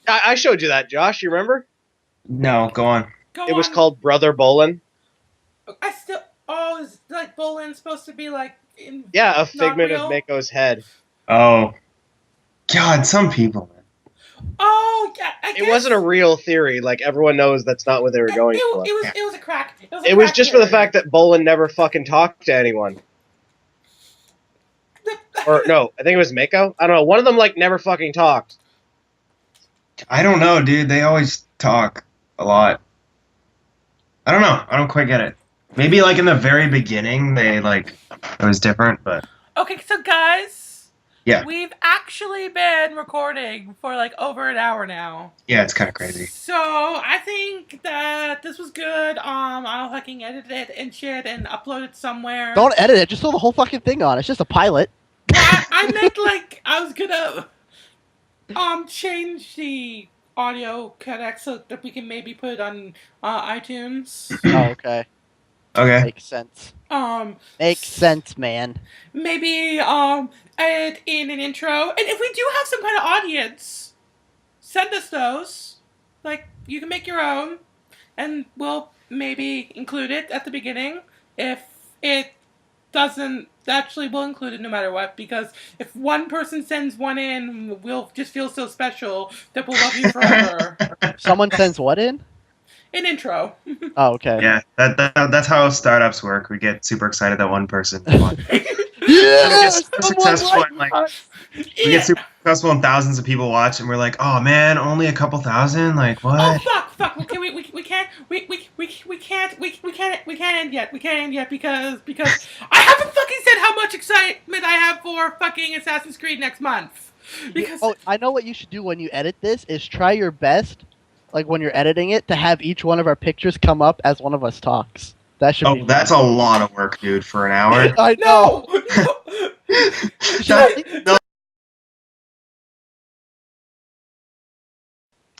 I showed you that, Josh. You remember? No, go on. Go It was on. called Brother Bolin. I still. Oh, is like Bolin supposed to be like? Yeah, a Not figment of real? Mako's head. Oh, God, some people. Oh, yeah. I guess It wasn't a real theory. Like, everyone knows that's not what they were going for. It was a crack. It was just for the fact that Bolin never fucking talked to anyone. Or, no, I think it was Mako. I don't know. One of them, like, never fucking talked. I don't know, dude. They always talk a lot. I don't know. I don't quite get it. Maybe like in the very beginning, it was different, but Okay, so guys, yeah, we've actually been recording for like over an hour now. yeah, it's kind of crazy. So I think that this was good. I'll fucking edit it and shit and upload it somewhere. Don't edit it. Just throw the whole fucking thing on. It's just a pilot. I meant like I was gonna change the audio codec so that we can maybe put it on iTunes. Oh, okay. Okay. Makes sense. Um, Makes sense, man. maybe edit in an intro, and if we do have some kind of audience, send us those. Like you can make your own, and we'll maybe include it at the beginning. If it doesn't, actually we'll include it no matter what, because if one person sends one in, we'll just feel so special that we'll love you forever. Someone sends what in? An intro. Oh, okay. Yeah, that's how startups work. We get super excited that one person. Yes! We're Someone successful like and, like, us! We get super successful and thousands of people watch, and we're like, oh man, only a couple thousand? Like what? Oh fuck! Okay, we can't end yet. We can't end yet because I haven't fucking said how much excitement I have for fucking Assassin's Creed next month. Because Oh, I know what you should do when you edit this is try your best, like when you're editing it, to have each one of our pictures come up as one of us talks. That should be Oh, fun. that's a lot of work, dude, for an hour. I know. No.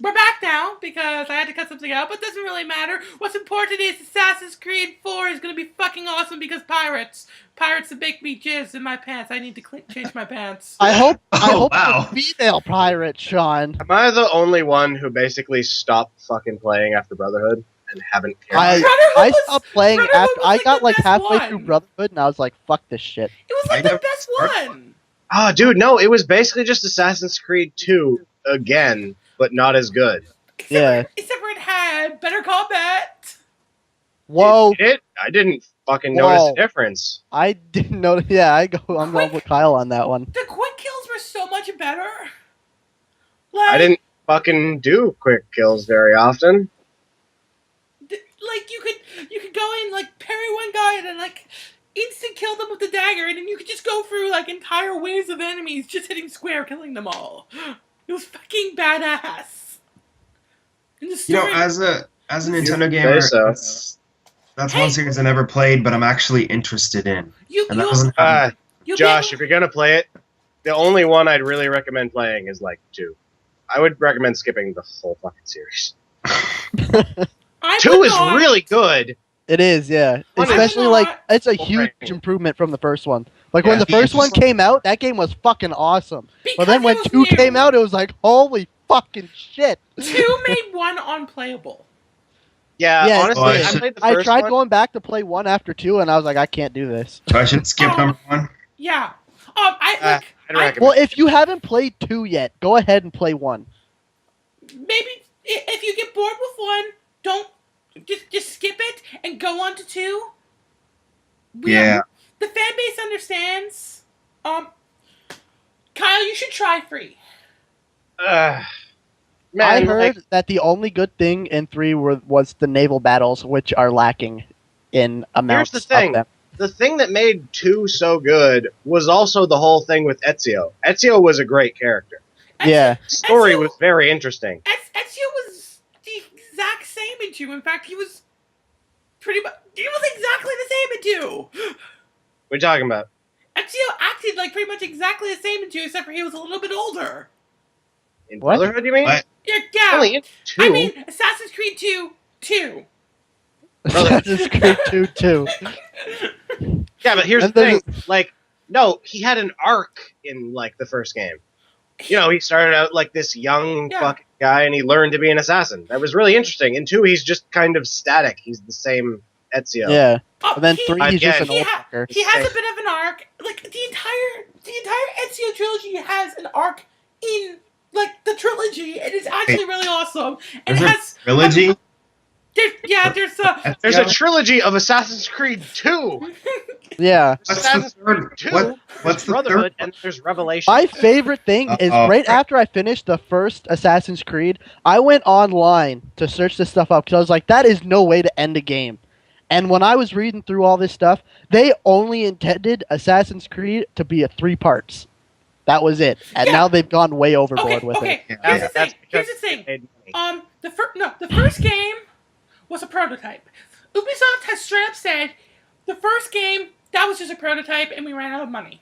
We're back now because I had to cut something out, but it doesn't really matter. What's important is Assassin's Creed 4 is going to be fucking awesome because pirates that make me jizz in my pants. I need to change my pants. I hope wow. it's a female pirate, Sean. Am I the only one who basically stopped fucking playing after Brotherhood and haven't cared? I stopped playing Brotherhood after was I like got the like best halfway one. through Brotherhood and I was like, fuck this shit. It was like I the best one. Oh, dude, no, it was basically just Assassin's Creed 2 again, but not as good. Except for it had better combat. Whoa. I didn't fucking Whoa. notice the difference. I didn't know. Yeah, I'm going with Kyle on that one. The quick kills were so much better. I didn't fucking do quick kills very often. Like you could go in like parry one guy and then like instant kill them with the dagger, and then you could just go through like entire waves of enemies just hitting square, killing them all. It was fucking badass. And the You know, story, as a Nintendo say gamer, so. that's one series I never played, but I'm actually interested in. And that wasn't Josh, if you're gonna play it, the only one I'd really recommend playing is like 2. I would recommend skipping the whole fucking series. 2 is really good. It is, yeah. One is Especially like it's a not. huge improvement from the first one. Like Yeah, when the first one just- came out, that game was fucking awesome. But Because then when it was 2 new. came out, it was like, holy fucking shit. 2 made 1 unplayable. Yeah, Yeah, honestly, Oh, I I should- played the I first tried one. going back to play 1 after 2, and I was like, I can't do this. So I should skip number 1. Yeah. I'd recommend. Well, if you haven't played 2 yet, go ahead and play 1. Maybe if you get bored with 1, don't just skip it and go on to 2. Yeah. The fan base understands. Kyle, you should try free. Man, I heard like, that the only good thing in 3 was the naval battles, which are lacking in amounts Here's the thing. of them. the thing that made 2 so good was also the whole thing with Ezio. Ezio was a great character. Yeah. The story Ezio- was very interesting. Ezio was the exact same in 2. In fact, he was exactly the same in 2. What are you talking about? Ezio acted like pretty much exactly the same in 2, except for he was a little bit older. In What? Brotherhood, you mean? What? Yeah. Only in 2. I mean, Assassin's Creed 2. Assassin's Creed 2 too. Yeah, but here's And the thing. there's Like, no, he had an arc in, like, the first game. You know, he started out like this young fucking guy, and he learned to be an assassin. That was really interesting. And 2, he's just kind of static. He's the same Ezio. Yeah. And then 3, he's just an Again, old fucker. He has a bit of an arc. Like the entire Ezio trilogy has an arc in like the trilogy, and it's actually really awesome. And There's it a has trilogy? There's a trilogy of Assassin's Creed 2. Yeah. Assassin's Creed 2. What's the Brotherhood, third? and there's Revelation. My favorite thing is right after I finished the first Assassin's Creed, I went online to search this stuff up because I was like, that is no way to end a game. And when I was reading through all this stuff, they only intended Assassin's Creed to be 3 parts. That was it. And now they've gone way overboard with it. Here's the thing. The first game was a prototype. Ubisoft has straight up said the first game that was just a prototype and we ran out of money.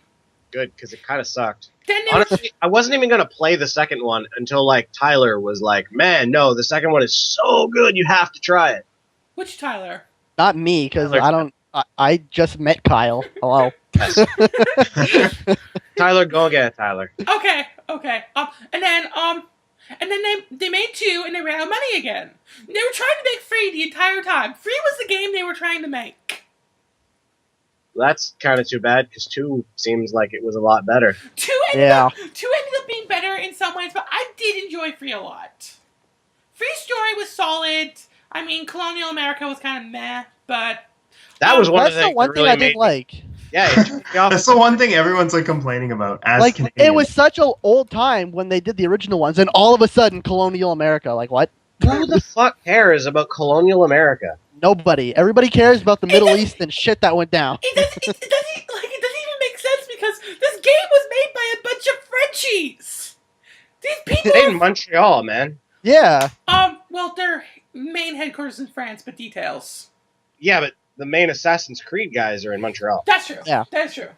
Good, because it kind of sucked. Then Honestly, I wasn't even going to play the second one until like Tyler was like, "Man, no, the second one is so good, you have to try it." Which Tyler? Not me, because I just met Kyle. Hello. Tyler, go get it, Tyler. Okay. And then they made 2 and they ran out of money again. They were trying to make 3 the entire time. 3 was the game they were trying to make. That's kind of too bad because 2 seems like it was a lot better. 2 ended up being better in some ways, but I did enjoy 3 a lot. 3's story was solid. I mean, Colonial America was kind of meh, but that was one of the one thing I didn't like. Yeah, that's the one thing everyone's like complaining about. As like Canadians. it was such an old time when they did the original ones, and all of a sudden, Colonial America. Like what? Who the fuck cares about Colonial America? Nobody. Everybody cares about the Middle East and shit that went down. It doesn't even make sense because this game was made by a bunch of Frenchies. These people Made in Montreal, man. Yeah. Well, their main headquarters in France, but details. Yeah, but the main Assassin's Creed guys are in Montreal. That's true. Yeah. That's true.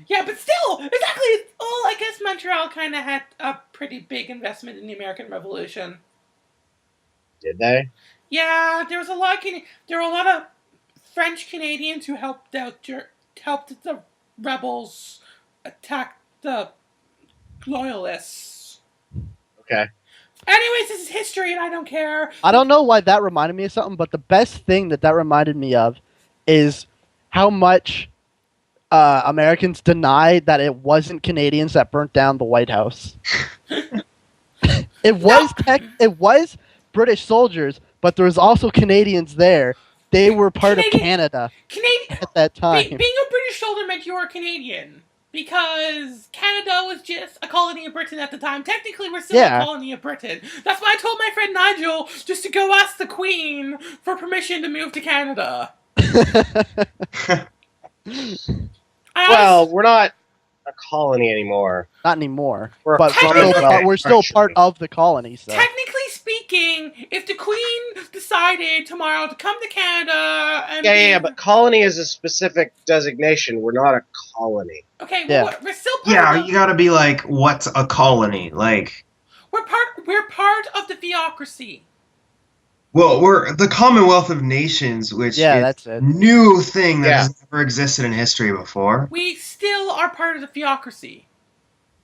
Yeah, but still, exactly. Oh, I guess Montreal kind of had a pretty big investment in the American Revolution. Did they? Yeah, there were a lot of French Canadians who helped the rebels attack the loyalists. Okay. Anyways, this is history, and I don't care. I don't know why that reminded me of something, but the best thing that reminded me of is how much Americans denied that it wasn't Canadians that burnt down the White House. It was British soldiers, but there was also Canadians there. They were part of Canada at that time. Being a British soldier meant you were Canadian. Because Canada was just a colony of Britain at the time. Technically, we're still a colony of Britain. That's why I told my friend Nigel just to go ask the Queen for permission to move to Canada. Well, we're not a colony anymore. Not anymore. We're still part of the colony. So. Technically speaking, if the Queen decided tomorrow to come to Canada and yeah, but colony is a specific designation. We're not a colony. Okay, well, we're still part Yeah, you gotta be like, what's a colony? Like we're part of the theocracy. Well, we're the Commonwealth of Nations, which is that's it. New thing that has never existed in history before. We still are part of the theocracy.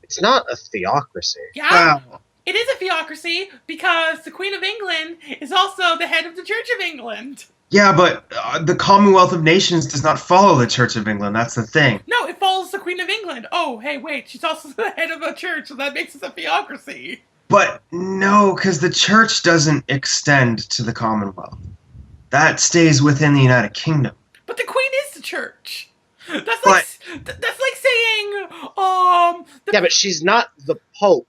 It's not a theocracy. Yeah, it is a theocracy because the Queen of England is also the head of the Church of England. Yeah, but the Commonwealth of Nations does not follow the Church of England. That's the thing. No, it follows the Queen of England. Oh, hey, wait, she's also the head of a church, so that makes us a theocracy. But no, because the church doesn't extend to the Commonwealth. That stays within the United Kingdom. But the Queen is the church. That's like saying, yeah, but she's not the Pope.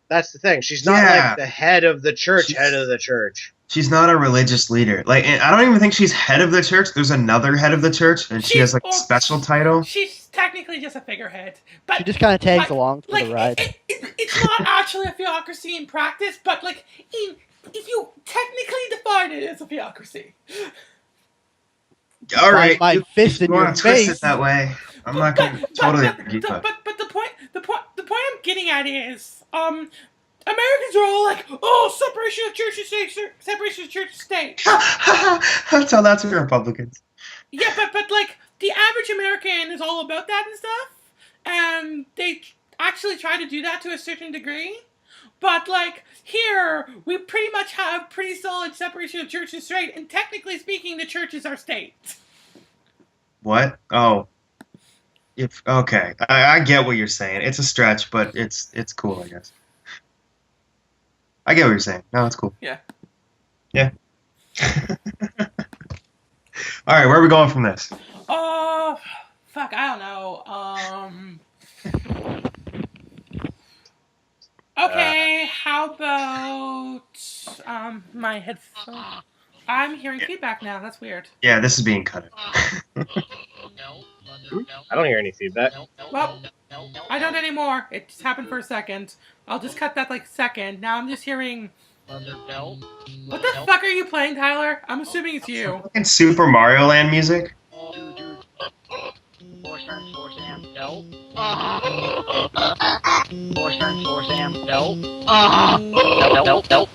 That's the thing. She's not like the head of the church, head of the church. She's not a religious leader. Like, I don't even think she's head of the church. There's another head of the church, and she has like a special title. She's technically just a figurehead, but she just kind of tags along for the ride. It's not actually a theocracy in practice, but like if you technically define it as a theocracy. All right, my fist in your twist face. it that way. I'm not going to totally argue that. But the point I'm getting at is Americans are all like, oh, separation of church and state, separation of church and state. Tell that to Republicans. Yeah, but like the average American is all about that and stuff, and they actually try to do that to a certain degree. But like here, we pretty much have pretty solid separation of church and state, and technically speaking, the church is our state. What? Oh. Okay, I get what you're saying. It's a stretch, but it's cool, I guess. I get what you're saying. No, it's cool. Yeah. Yeah. All right, where are we going from this? Fuck, I don't know. Okay, how about my headphone? I'm hearing feedback now. That's weird. Yeah, this is being cut. I don't hear any feedback. Well, I don't anymore. It just happened for a second. I'll just cut that like second. Now I'm just hearing. What the fuck are you playing, Tyler? I'm assuming it's you. Fucking Super Mario Land music.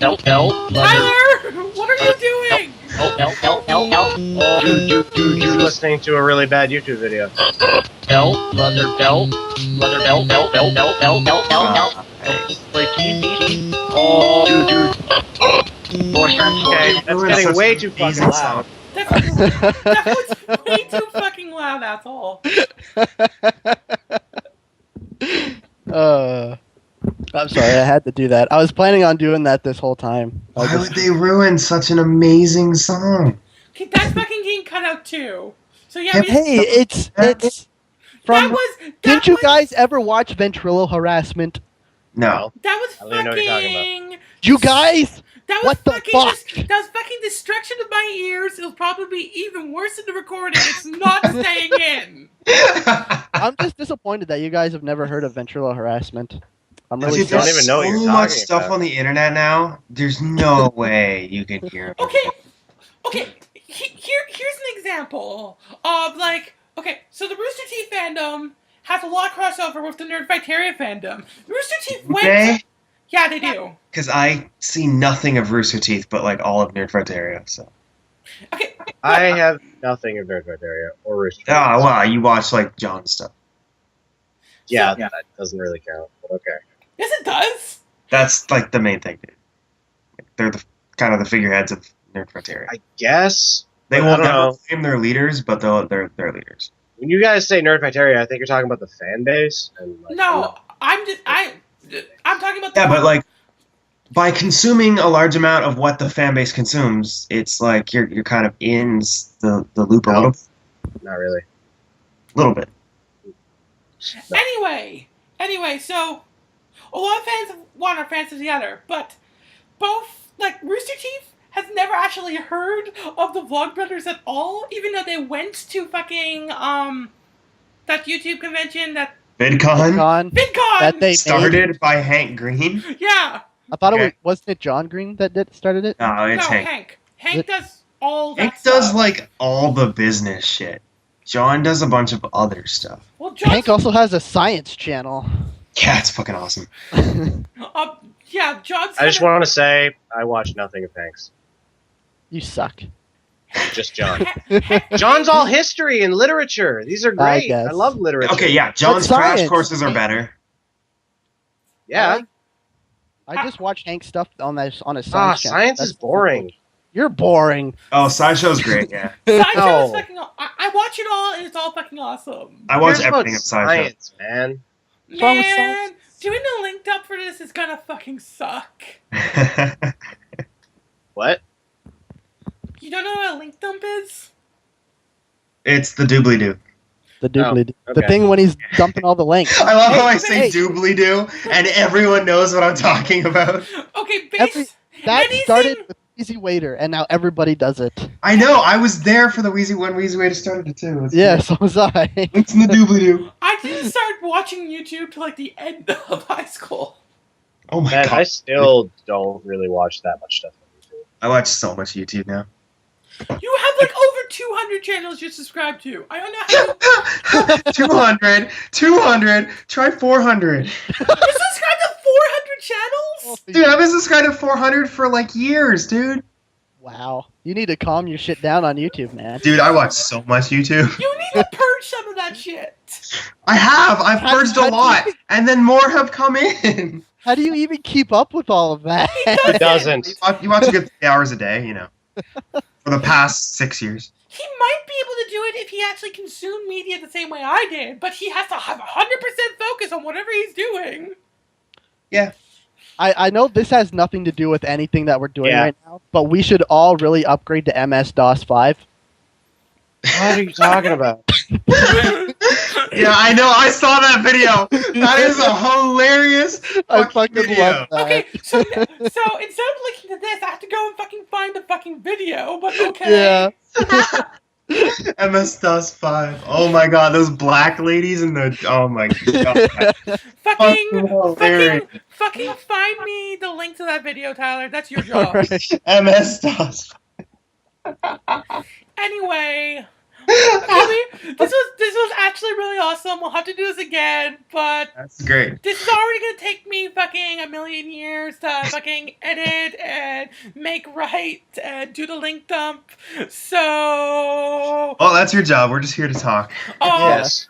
Tyler, what are you doing? You're listening to a really bad YouTube video. Okay, that's getting way too fucking loud. That was way too fucking loud, that's all. I'm sorry, I had to do that. I was planning on doing that this whole time. Why would they ruin such an amazing song? Okay, that's fucking getting cut out too. So yeah, Hey, it's from. Didn't you guys ever watch Ventrilo Harassment? No. That was I don't even know what you're talking fucking. You guys? That was What the fucking. fuck? That was fucking destruction of my ears. It'll probably be even worse in the recording. It's not staying in. I'm just disappointed that you guys have never heard of Ventrilo Harassment. I'm really You don't sorry. even know what you're so much talking stuff about. on the internet now. There's no way you can hear it. Okay. Here's an example of like. Okay, so the Rooster Teeth fandom has a lot of crossover with the Nerdfighteria fandom. Rooster Teeth went. Okay? Yeah, they do. Because I see nothing of Rooster Teeth but like all of Nerdfighteria, so. Okay. I have nothing of Nerdfighteria or Rooster Teeth. Ah, well, you watch like John stuff. Yeah, that doesn't really count, but okay. Yes, it does. That's like the main thing, dude. They're the kind of the figureheads of Nerdfighteria. I guess. They I will don't never know. claim their leaders, but they're leaders. When you guys say Nerdfighteria, I think you're talking about the fan base. And like, No, I'm talking about. Yeah, but like by consuming a large amount of what the fan base consumes, it's like you're kind of in the loop a not really. little bit. Anyway, so a lot of fans of one are fans of the other, but both like Rooster Teeth has never actually heard of the Vlogbrothers at all, even though they went to fucking that YouTube convention that VidCon VidCon That they started by Hank Green. Yeah. I thought Okay. it wasn't it John Green that started it? No, it's No, Hank. Hank. Hank does all that Hank stuff. does like all the business shit. John does a bunch of other stuff. Well, John's, Hank also has a science channel. Yeah, it's fucking awesome. yeah, John's. I just want to say I watch nothing of Hank's. You suck. Just John. John's all history and literature. These are great. guess. I love literature. Okay, yeah, John's But crash science. courses are better. Yeah. I just watch Hank stuff on his science channel. Science is That's- boring. You're boring. Oh, SciShow's great, yeah. Sideshow is No. fucking. I watch it all, and it's all fucking awesome. I watch Here's about everything of SciShow. science, man. What's wrong with Man, science? doing the linked up for this is gonna fucking suck. What? You don't know what a link dump is? It's the doobly-doo. The doobly okay. The thing when he's dumping all the links. I love how I say hey. doobly-doo, and everyone knows what I'm talking about. Okay, That anything- started with Easy Waiter, and now everybody does it. I know, I was there for the when Wheezy Waiter started it too. It's Yeah, so was I. It's in the doobly-doo. I didn't start watching YouTube till like the end of high school. Oh my Man, god. I still don't really watch that much stuff on YouTube. I watch so much YouTube now. You have like over 200 channels you're subscribed to. I don't know how you 200, try 400. you're subscribed to 400 channels? Dude, I've been subscribed to 400 for like years, dude. Wow. You need to calm your shit down on YouTube, man. Dude, I watch so much YouTube. You need to purge some of that shit. I have. I've How- purged how a do lot, you- and then more have come in. How do you even keep up with all of that? It doesn't. You watch a good 3 hours a day, you know, for the past 6 years. He might be able to do it if he actually consumed media the same way I did, but he has to have 100% focus on whatever he's doing. Yeah. I know this has nothing to do with anything that we're doing Yeah. right now, but we should all really upgrade to MS-DOS 5. What are you talking about? Yeah, I know. I saw that video. That is a hilarious I fucking fucking video. love that. Okay, so instead of linking to this, I have to go and fucking find the fucking video, but okay. Yeah. MS-DOS 5. Oh my god, those black ladies in the. Oh my god. Fucking find me the link to that video, Tyler. That's your job. Alright. MS-DOS. Anyway, this was actually really awesome. We'll have to do this again, but That's great. this is already gonna take me fucking a million years to fucking edit and make right and do the link dump. So, Oh, that's your job. We're just here to talk. Yes.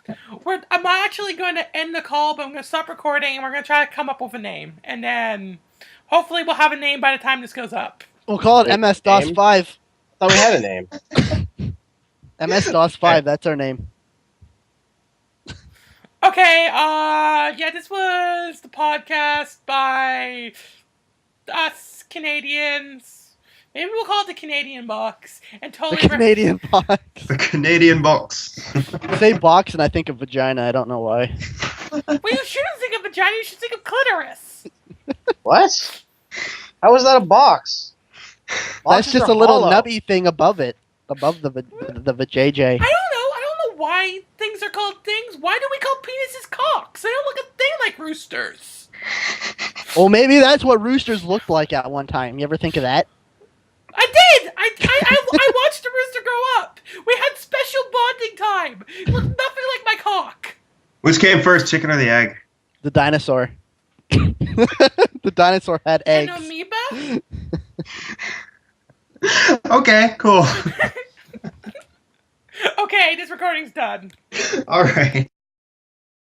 I'm actually going to end the call, but I'm going to stop recording and we're going to try to come up with a name, and then hopefully we'll have a name by the time this goes up. We'll call it Wait, MS-DOS name? 5. I thought we had a name. MS-DOS 5, that's our name. Okay, yeah, this was the podcast by us Canadians. Maybe we'll call it the Canadian Box. And The totally Canadian box. The Canadian box. I say box and I think of vagina, I don't know why. Well, you shouldn't think of vagina, you should think of clitoris. What? How is that a box? That's Boxes just are a little hollow. nubby thing above it. Above the vajayjay. I don't know why things are called things. Why do we call penises cocks? They don't look a thing like roosters. Well, maybe that's what roosters looked like at one time. You ever think of that? I did! I watched a rooster grow up. We had special bonding time. It looked nothing like my cock. Which came first, chicken or the egg? The dinosaur. The dinosaur had An eggs. amoeba? Okay, cool. Okay, this recording's done. All right.